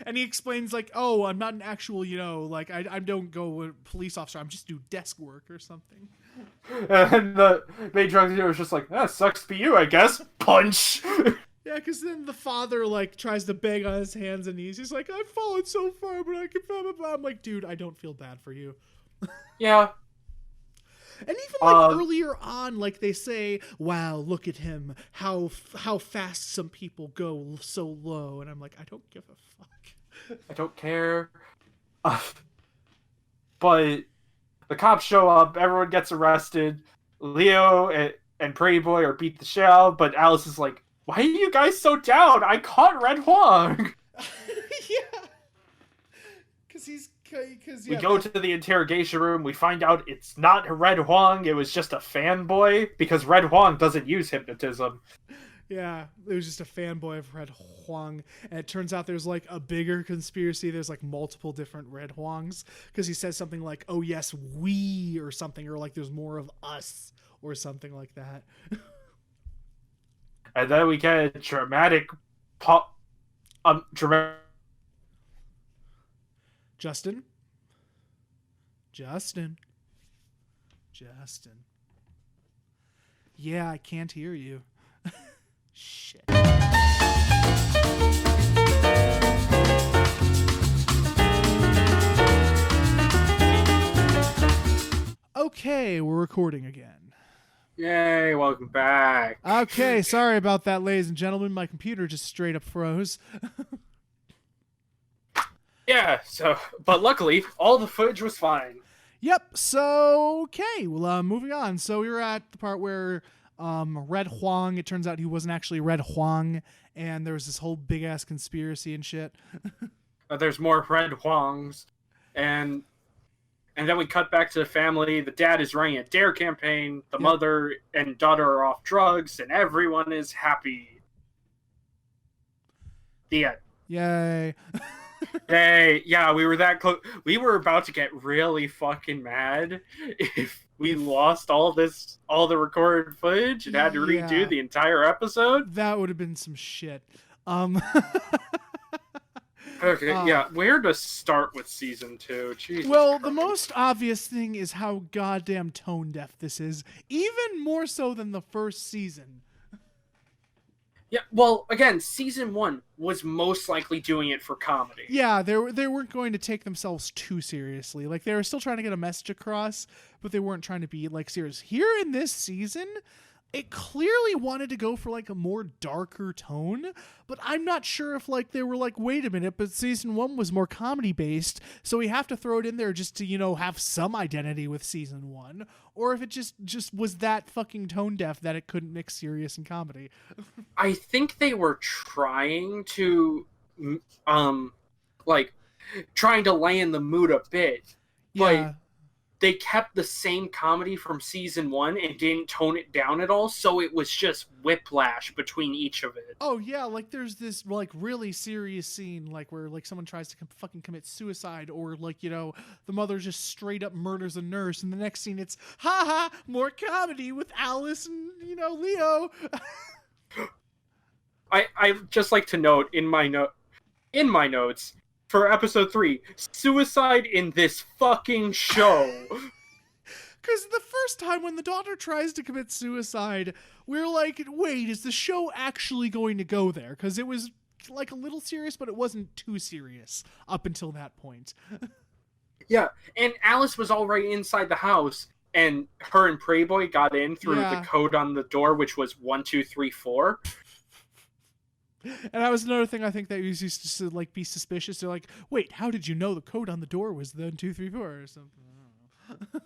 And he explains like, "Oh, I'm not an actual, like I don't go a police officer. I'm just do desk work or something." And the main drug dealer was just like, "That sucks to be you, I guess." Punch. Yeah, because then the father like tries to beg on his hands and knees. He's like, "I've fallen so far, but I can." I'm like, dude, I don't feel bad for you. Yeah. And even like earlier on, like they say, "Wow, look at him! How fast some people go so low." And I'm like, I don't give a fuck. I don't care. But the cops show up, everyone gets arrested. Leo and Pretty Boy are beat the shit out, but Alice is like, "Why are you guys so down? I caught Red Huang." Yeah. We go to the interrogation room, we find out it's not Red Huang, it was just a fanboy, because Red Huang doesn't use hypnotism. Yeah, it was just a fanboy of Red Huang, and it turns out there's like a bigger conspiracy. There's like multiple different Red Huangs, because he says something like, "Oh yes, we," or something, or like there's more of us, or something like that. And then we get a dramatic Justin. Yeah, I can't hear you. Shit. Okay, we're recording again. Yay, welcome back. Okay, sorry about that, ladies and gentlemen. My computer just straight up froze. Yeah, but luckily, all the footage was fine. Yep, so, okay, well, moving on. So we were at the part where Red Huang, it turns out he wasn't actually Red Huang, and there was this whole big-ass conspiracy and shit. There's more Red Huangs, and then we cut back to the family. The dad is running a DARE campaign, the mother and daughter are off drugs, and everyone is happy. The end. Yay. Hey, yeah, we were that close. We were about to get really fucking mad if we lost all the recorded footage and had to redo the entire episode. That would have been some shit. Okay, yeah, where to start with season 2? Jesus well, Christ. the most obvious thing is how goddamn tone deaf this is, even more so than the first season. Yeah, well, again, season 1 was most likely doing it for comedy. Yeah, they weren't going to take themselves too seriously. Like, they were still trying to get a message across, but they weren't trying to be, like, serious. Here in this season, it clearly wanted to go for, like, a more darker tone, but I'm not sure if, like, they were like, wait a minute, but season 1 was more comedy-based, so we have to throw it in there just to, have some identity with season 1, or if it just was that fucking tone-deaf that it couldn't mix serious and comedy. I think they were trying to, trying to lay in the mood a bit, but they kept the same comedy from season 1 and didn't tone it down at all, so it was just whiplash between each of it. Oh yeah, like there's this like really serious scene like where like someone tries to fucking commit suicide, or like the mother just straight up murders a nurse, and the next scene it's more comedy with Alice and Leo. I just like to note in my notes for episode 3, suicide in this fucking show. Because the first time when the daughter tries to commit suicide, we're like, wait, is the show actually going to go there? Because it was like a little serious, but it wasn't too serious up until that point. Yeah, and Alice was already inside the house, and her and Preyboy got in through the code on the door, which was 1, 2, 3, 4. And that was another thing I think that used to like be suspicious. They're like, wait, how did you know the code on the door was the 1, 2, 3, 4 or something? I don't know.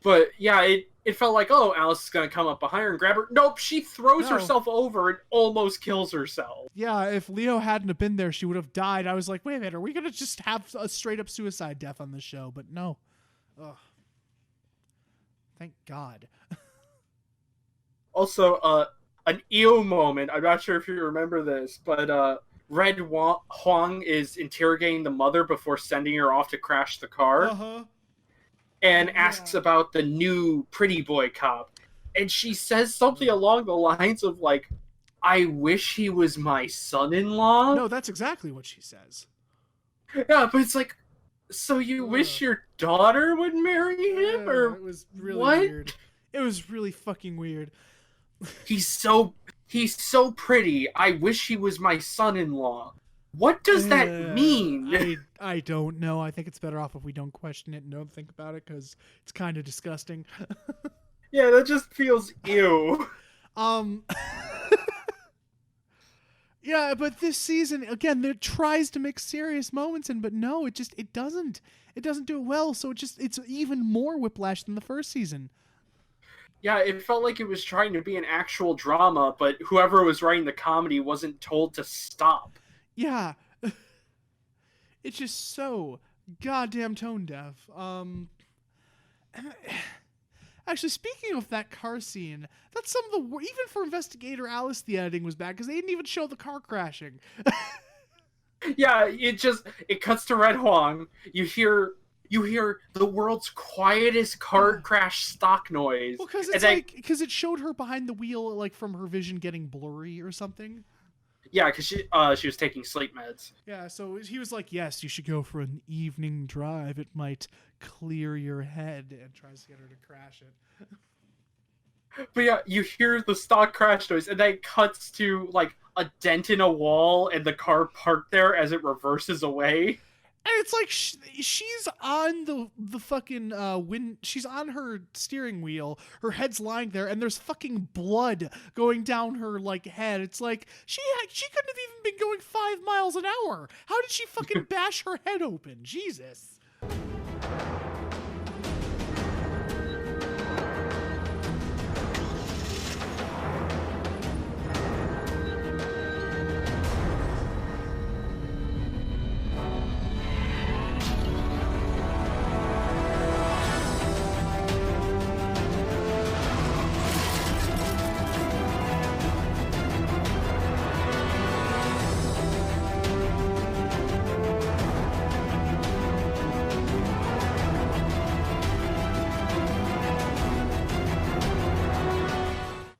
But yeah, it felt like, oh, Alice is gonna come up behind her and grab her. Nope, she throws herself over and almost kills herself. Yeah, if Leo hadn't have been there, she would have died. I was like, wait a minute, are we gonna just have a straight up suicide death on the show? But no. Ugh. Thank God. Also, an EO moment. I'm not sure if you remember this, but Red Huang is interrogating the mother before sending her off to crash the car, and asks about the new Pretty Boy cop, and she says something along the lines of like, I wish he was my son-in-law. No, that's exactly what she says. Yeah, but it's like, so you wish your daughter would marry him, or It was really what? weird. It was really fucking weird. He's so pretty. I wish he was my son-in-law. What does that mean? I don't know. I think it's better off if we don't question it and don't think about it, because it's kind of disgusting. Yeah, that just feels ew. Yeah, but this season again, it tries to make serious moments in, but no, it doesn't do it well. So it's even more whiplash than the first season. Yeah, it felt like it was trying to be an actual drama, but whoever was writing the comedy wasn't told to stop. Yeah, it's just so goddamn tone deaf. Actually, speaking of that car scene, that's some of the even for Investigator Alice, the editing was bad because they didn't even show the car crashing. Yeah, it cuts to Red Huang. You hear the world's quietest car crash stock noise. Well, because it showed her behind the wheel, like from her vision getting blurry or something. Yeah, because she was taking sleep meds. Yeah, so he was like, "Yes, you should go for an evening drive. It might clear your head," and tries to get her to crash it. But yeah, you hear the stock crash noise, and then it cuts to like a dent in a wall, and the car parked there as it reverses away. And it's like she's on the fucking she's on her steering wheel, her head's lying there, and there's fucking blood going down her like head. It's like she couldn't have even been going 5 miles an hour. How did she fucking bash her head open? Jesus.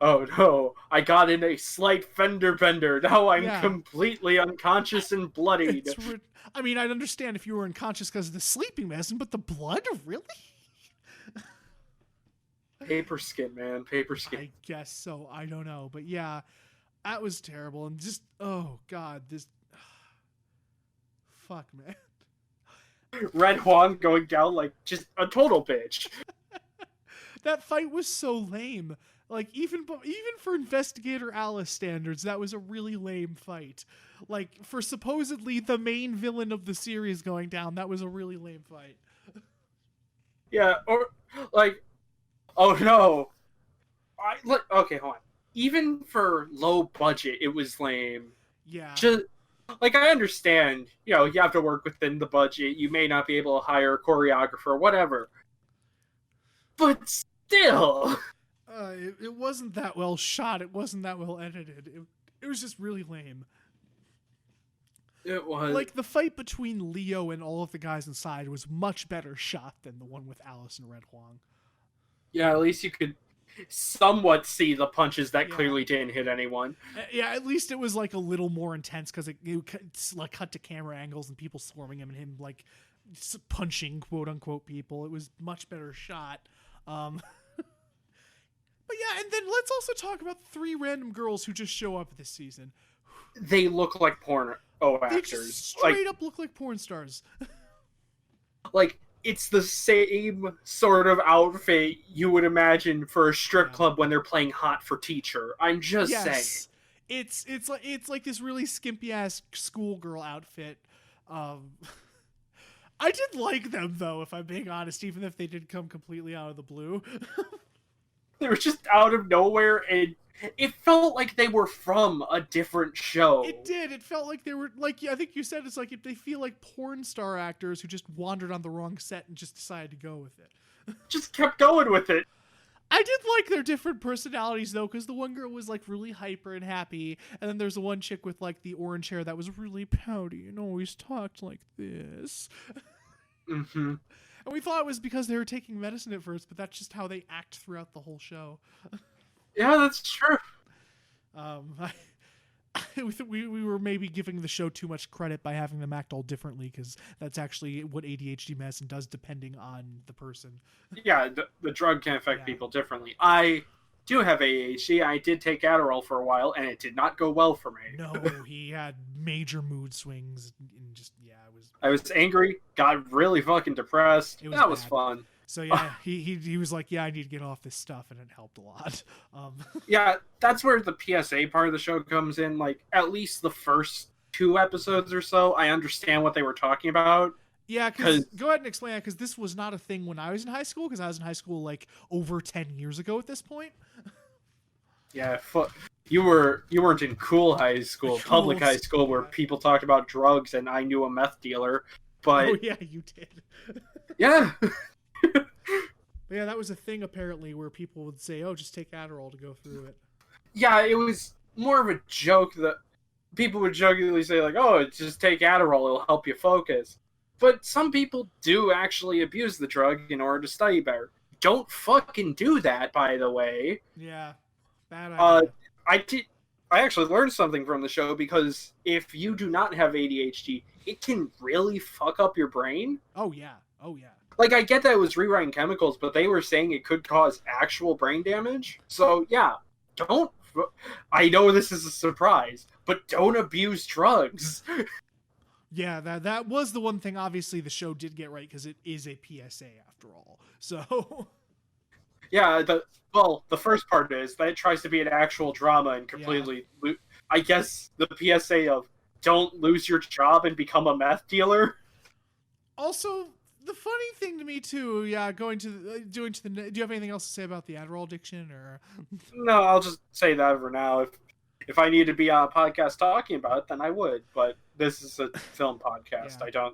Oh no, I got in a slight fender bender. Now I'm Yeah. completely unconscious and bloodied. I mean, I'd understand if you were unconscious because of the sleeping medicine, but the blood, really? Paper skin, man. Paper skin. I guess so. I don't know, but yeah, that was terrible. And just oh god, this fuck, man. Red Huang going down like just a total bitch. That fight was so lame. Like even for Investigator Alice standards, that was a really lame fight. Like for supposedly the main villain of the series going down, that was a really lame fight. Yeah, or like, oh no. Okay, hold on. Even for low budget, it was lame. Yeah. Just like I understand, you have to work within the budget. You may not be able to hire a choreographer, whatever. But still. It wasn't that well shot. It wasn't that well edited. It was just really lame. It was Like the fight between Leo and all of the guys inside was much better shot than the one with Alice and Red Huang. Yeah, at least you could somewhat see the punches that Yeah. clearly didn't hit anyone. Yeah, at least it was like a little more intense because it's like cut to camera angles and people swarming him and him like punching quote unquote people. It was much better shot. But yeah, and then let's also talk about the 3 random girls who just show up this season. They look like porn They actors. just straight up look like porn stars. Like it's the same sort of outfit you would imagine for a strip club when they're playing Hot for Teacher. I'm just saying. It's like this really skimpy ass schoolgirl outfit. I did like them though, if I'm being honest, even if they did come completely out of the blue. They were just out of nowhere, and it felt like they were from a different show. It did. It felt like they were like I think you said it's like if they feel like porn star actors who just wandered on the wrong set and just decided to go with it. Just kept going with it. I did like their different personalities though, because the one girl was like really hyper and happy, and then there's the one chick with like the orange hair that was really pouty and always talked like this. Mm-hmm. And we thought it was because they were taking medicine at first, but that's just how they act throughout the whole show. Yeah, that's true. we were maybe giving the show too much credit by having them act all differently, because that's actually what ADHD medicine does, depending on the person. Yeah, the drug can affect Yeah. people differently. I do have ADHD. I did take Adderall for a while, and it did not go well for me. No, he had major mood swings, and just it was. I was angry, got really fucking depressed. It was That was bad. fun. So yeah, he was like, I need to get off this stuff, and it helped a lot. Yeah, that's where the PSA part of the show comes in. Like, at least the first 2 episodes or so, I understand what they were talking about. Yeah, because go ahead and explain that, because this was not a thing when I was in high school, because I was in high school like over 10 years ago at this point. Yeah, you weren't in cool high school, public high school, where people talked about drugs and I knew a meth dealer. But Oh yeah, you did. yeah, But yeah, that was a thing apparently, where people would say, "Oh, just take Adderall to go through it." yeah, it was more of a joke that people would jokingly say, like, "Oh, just take Adderall; it'll help you focus." But some people do actually abuse the drug in order to study better. Don't fucking do that, by the way. Yeah, bad idea. I actually learned something from the show, because if you do not have ADHD, it can really fuck up your brain. Oh yeah. Like, I get that it was rewriting chemicals, but they were saying it could cause actual brain damage. So, yeah, I know this is a surprise, but don't abuse drugs. Yeah, that was the one thing. Obviously, the show did get right, because it is a PSA after all. So. Yeah, the first part is that it tries to be an actual drama and completely, I guess, the PSA of don't lose your job and become a meth dealer. Also, the funny thing to me too, do you have anything else to say about the Adderall addiction, or? No, I'll just say that for now. If I need to be on a podcast talking about it, then I would. But this is a film podcast. Yeah.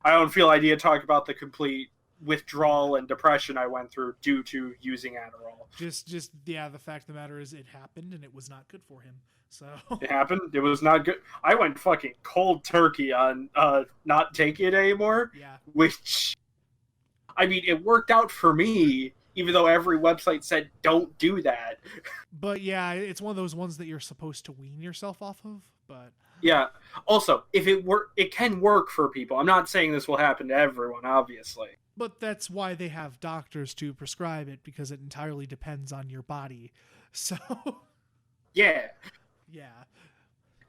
I don't feel I need to talk about the complete withdrawal and depression I went through due to using Adderall. The fact of the matter is, it happened, and it was not good for him. So It happened. It was not good. I went fucking cold turkey on not taking it anymore. yeah, Which, I mean, it worked out for me, even though every website said don't do that. but yeah, it's one of those ones that you're supposed to wean yourself off of. But Yeah. Also, if it can work for people. I'm not saying this will happen to everyone, obviously. that's why they have doctors to prescribe it, because it entirely depends on your body. So Yeah. yeah,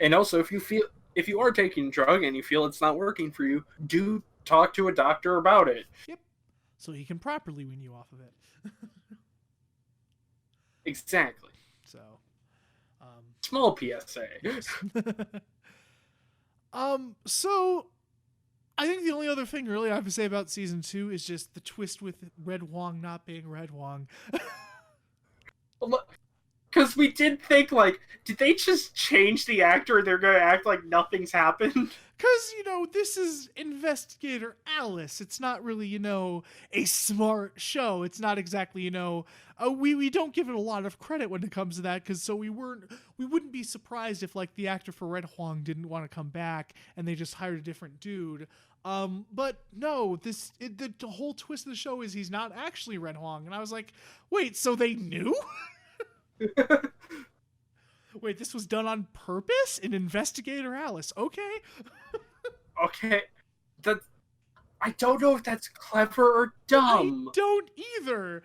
And also, if you are taking a drug and you feel it's not working for you, do talk to a doctor about it. so he can properly wean you off of it. Exactly. So, Small PSA. So I think the only other thing really I have to say about season 2 is just the twist with Red Huang not being Red Huang. Because we did think, like, did they just change the actor and they're going to act like nothing's happened? Because, this is Investigator Alice. It's not really, a smart show. It's not exactly, we don't give it a lot of credit when it comes to that, because we wouldn't be surprised if, like, the actor for Red Huang didn't want to come back and they just hired a different dude. But no, the whole twist of the show is he's not actually Red Huang. And I was like, wait, so they knew? Wait, this was done on purpose in Investigator Alice. Okay. Okay. I don't know if that's clever or dumb. I don't either.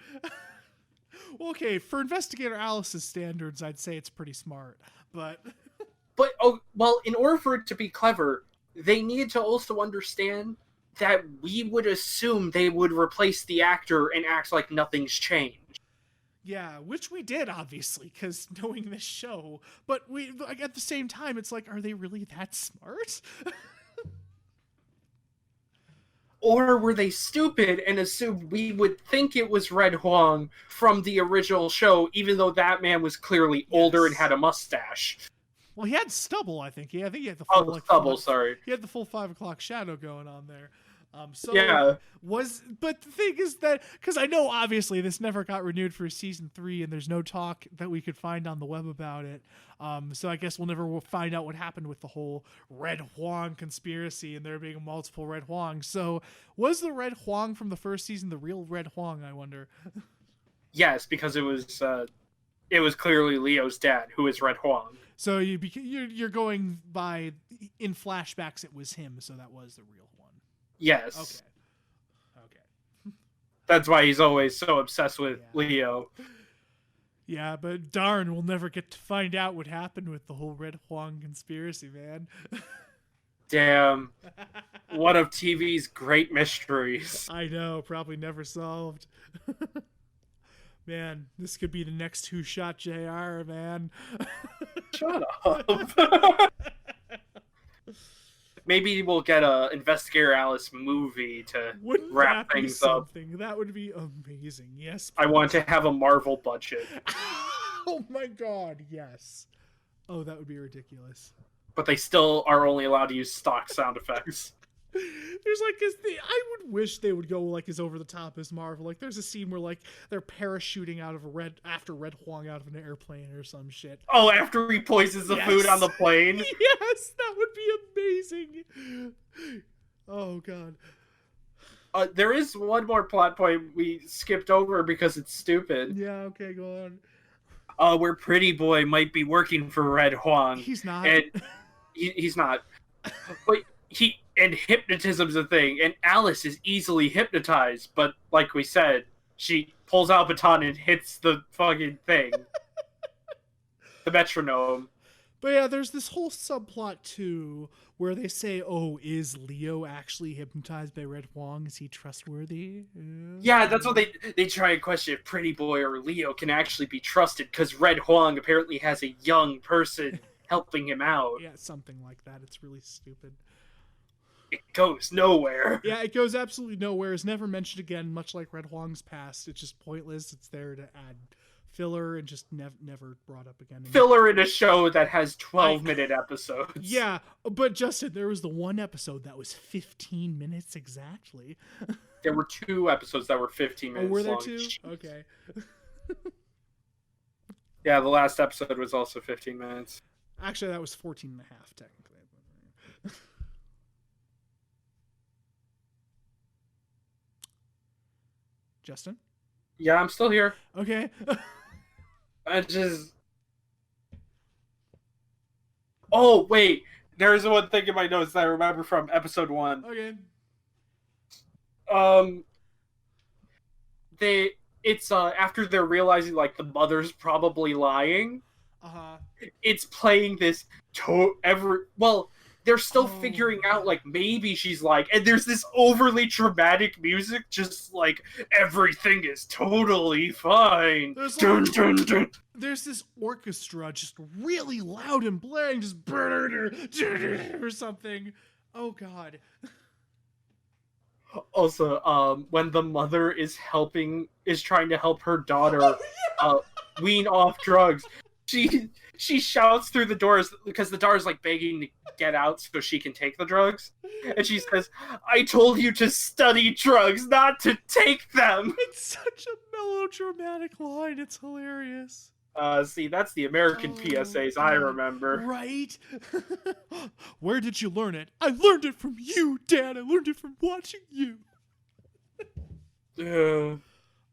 Okay, for Investigator Alice's standards, I'd say it's pretty smart. But in order for it to be clever, they need to also understand that we would assume they would replace the actor and act like nothing's changed. yeah, which we did, obviously, because knowing this show. But at the same time, it's like, are they really that smart? Or were they stupid and assumed we would think it was Red Huang from the original show, even though that man was clearly older and had a mustache? Well, he had stubble, I think. Yeah, I think he had the Oh, full the stubble, sorry. He had the full 5 o'clock shadow going on there. Yeah. But the thing is that, because I know obviously this never got renewed for season 3, and there's no talk that we could find on the web about it. So I guess we'll never find out what happened with the whole Red Huang conspiracy and there being multiple Red Huang. So was the Red Huang from the first season the real Red Huang, I wonder? Yes, because it was it was clearly Leo's dad, who is Red Huang. So you're going by in flashbacks. It was him, so that was the real one. Yes. Okay. That's why he's always so obsessed with Leo. Yeah, but darn, we'll never get to find out what happened with the whole Red Huang conspiracy, man. Damn. One of TV's great mysteries. I know, probably never solved. Man, this could be the next Who Shot JR, man. Shut up. Maybe we'll get a Investigator Alice movie to Wouldn't wrap that be things up. something? That would be amazing. Yes. I want to have a Marvel budget. Oh my god, yes. Oh, that would be ridiculous. But they still are only allowed to use stock sound effects. There's like I would wish they would go like as over the top as Marvel. Like there's a scene where like they're parachuting out of after Red Huang out of an airplane or some shit. Oh, after he poisons the food on the plane? Yes, that would be amazing. Oh god. There is one more plot point we skipped over because it's stupid. Yeah, okay, go on. Where Pretty Boy might be working for Red Huang. He's not. And he's not. But and hypnotism's a thing, and Alice is easily hypnotized, but like we said, she pulls out a baton and hits the fucking thing. The metronome. But yeah, there's this whole subplot too, where they say, oh, is Leo actually hypnotized by Red Huang? Is he trustworthy? Yeah, that's what they try and question if Pretty Boy or Leo can actually be trusted, because Red Huang apparently has a young person helping him out. Yeah, something like that. It's really stupid. It goes nowhere. Yeah, it goes absolutely nowhere. It's never mentioned again, much like Red Huang's past. It's just pointless. It's there to add filler and just never brought up again. Filler in a show that has 12-minute episodes. Yeah, but Justin, there was the one episode that was 15 minutes exactly. There were 2 episodes that were 15 minutes long. Oh, were there 2? Okay. Yeah, the last episode was also 15 minutes. Actually, that was 14 and a half, technically. Justin? Yeah, I'm still here. Okay. I just... Oh, wait. There's one thing in my notes that I remember from episode 1. Okay. It's after they're realizing, like, the mother's probably lying. Uh-huh. It's playing this they're still figuring out, like, maybe she's like, and there's this overly dramatic music, just like, everything is totally fine. There's this orchestra just really loud and blaring, just or something. Oh, God. Also, when the mother is trying to help her daughter wean off drugs, she shouts through the doors because the daughter's like begging to get out so she can take the drugs, and she says, "I told you to study drugs, not to take them." It's such a melodramatic line. It's hilarious. See, that's the American PSAs I remember. Right? Where did you learn it? I learned it from you, Dad. I learned it from watching you.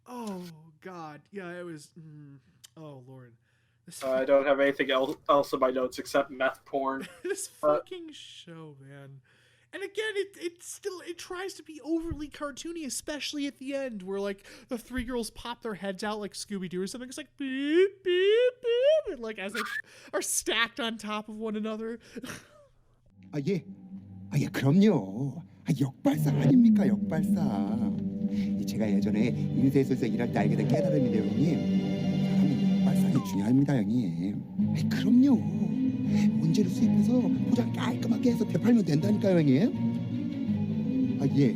Oh, God. Yeah, it was... Oh, Lord. I don't have anything else in my notes except meth porn. This fucking show, man. And again, it tries to be overly cartoony, especially at the end, where like the 3 girls pop their heads out like Scooby-Doo or something. It's like beep, beep, beep, and like as they are stacked on top of one another. 예, 그럼요. 역발상 아닙니까, 역발상. 제가 예전에 인쇄소에서 일할 때 알게 된 깨달음인데요, 형님. 사람이 역발상이 중요합니다, 형님. 그럼요. 문제를 수입해서 포장 깔끔하게 해서 되팔면 된다니까요, 형님. 예.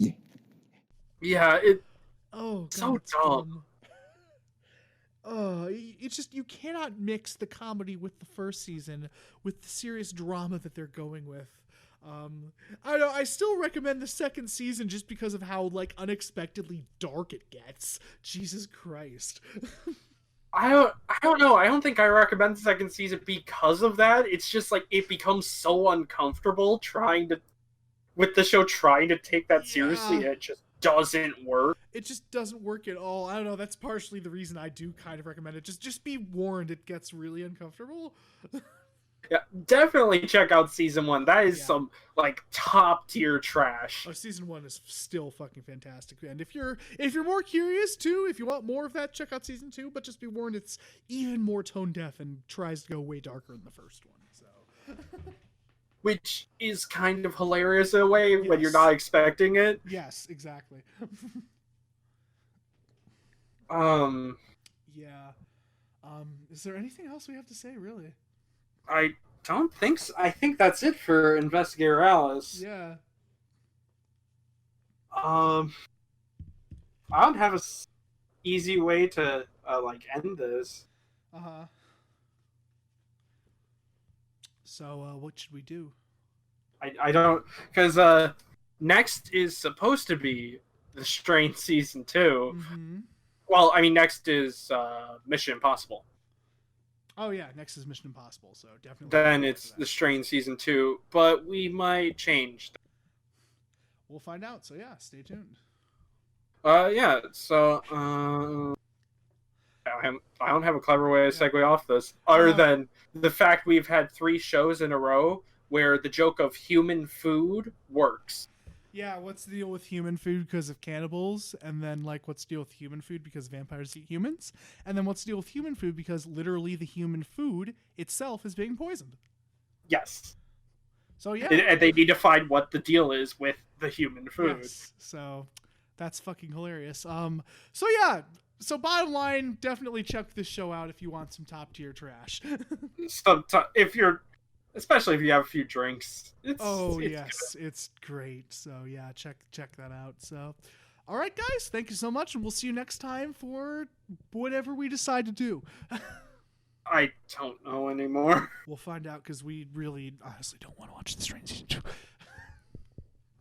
예. Yeah, God, so dumb. It's just, you cannot mix the comedy with the first season with the serious drama that they're going with. I still recommend the second season just because of how like unexpectedly dark it gets. Jesus Christ. I don't know. I don't think I recommend the second season because of that. It's just like it becomes so uncomfortable with the show trying to take that seriously, and it just doesn't work. It just doesn't work at all. I don't know. That's partially the reason I do kind of recommend it. Just be warned, it gets really uncomfortable. Yeah, definitely check out season 1. That is Yeah. some like top tier trash. Oh, season 1 is still fucking fantastic. And if you're more curious too, if you want more of that, check out season 2. But just be warned, it's even more tone deaf and tries to go way darker than the first one. So, Which is kind of hilarious in a way when you're Yes. not expecting it. yes, exactly. Yeah. Is there anything else we have to say, really? I don't think so. I think that's it for Investigator Alice. Yeah. I don't have a easy way to like end this. Uh-huh. So, what should we do? I don't, because next is supposed to be The Strain season 2. Mm-hmm. Well, I mean, next is Mission Impossible. Oh, yeah. Next is Mission Impossible, so definitely. Then it's The Strain season 2, but we might change. We'll find out. So, yeah, stay tuned. Yeah. So, I don't have a clever way to segue off this, other than the fact we've had 3 shows in a row where the joke of human food works. Yeah, what's the deal with human food because of cannibals? And then, like, what's the deal with human food because vampires eat humans? And then what's the deal with human food because literally the human food itself is being poisoned? Yes. So, yeah. And they need to find what the deal is with the human food. Yes. So, that's fucking hilarious. So, yeah. So, bottom line, definitely check this show out if you want some top-tier trash. Especially if you have a few drinks. It's Yes, it's great. So yeah, check that out. So, all right, guys, thank you so much, and we'll see you next time for whatever we decide to do. I don't know anymore. We'll find out because we really, honestly, don't want to watch The Strain season 2.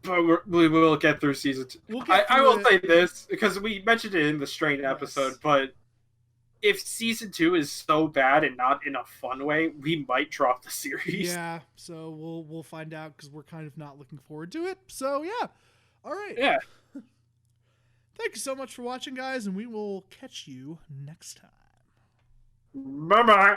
But we will get through season 2. We'll get I through will it. say this because we mentioned it in the Strain episode, but if season 2 is so bad and not in a fun way, we might drop the series. Yeah, so we'll find out because we're kind of not looking forward to it. So yeah, all right. Yeah. Thank you so much for watching, guys, and we will catch you next time. Bye-bye.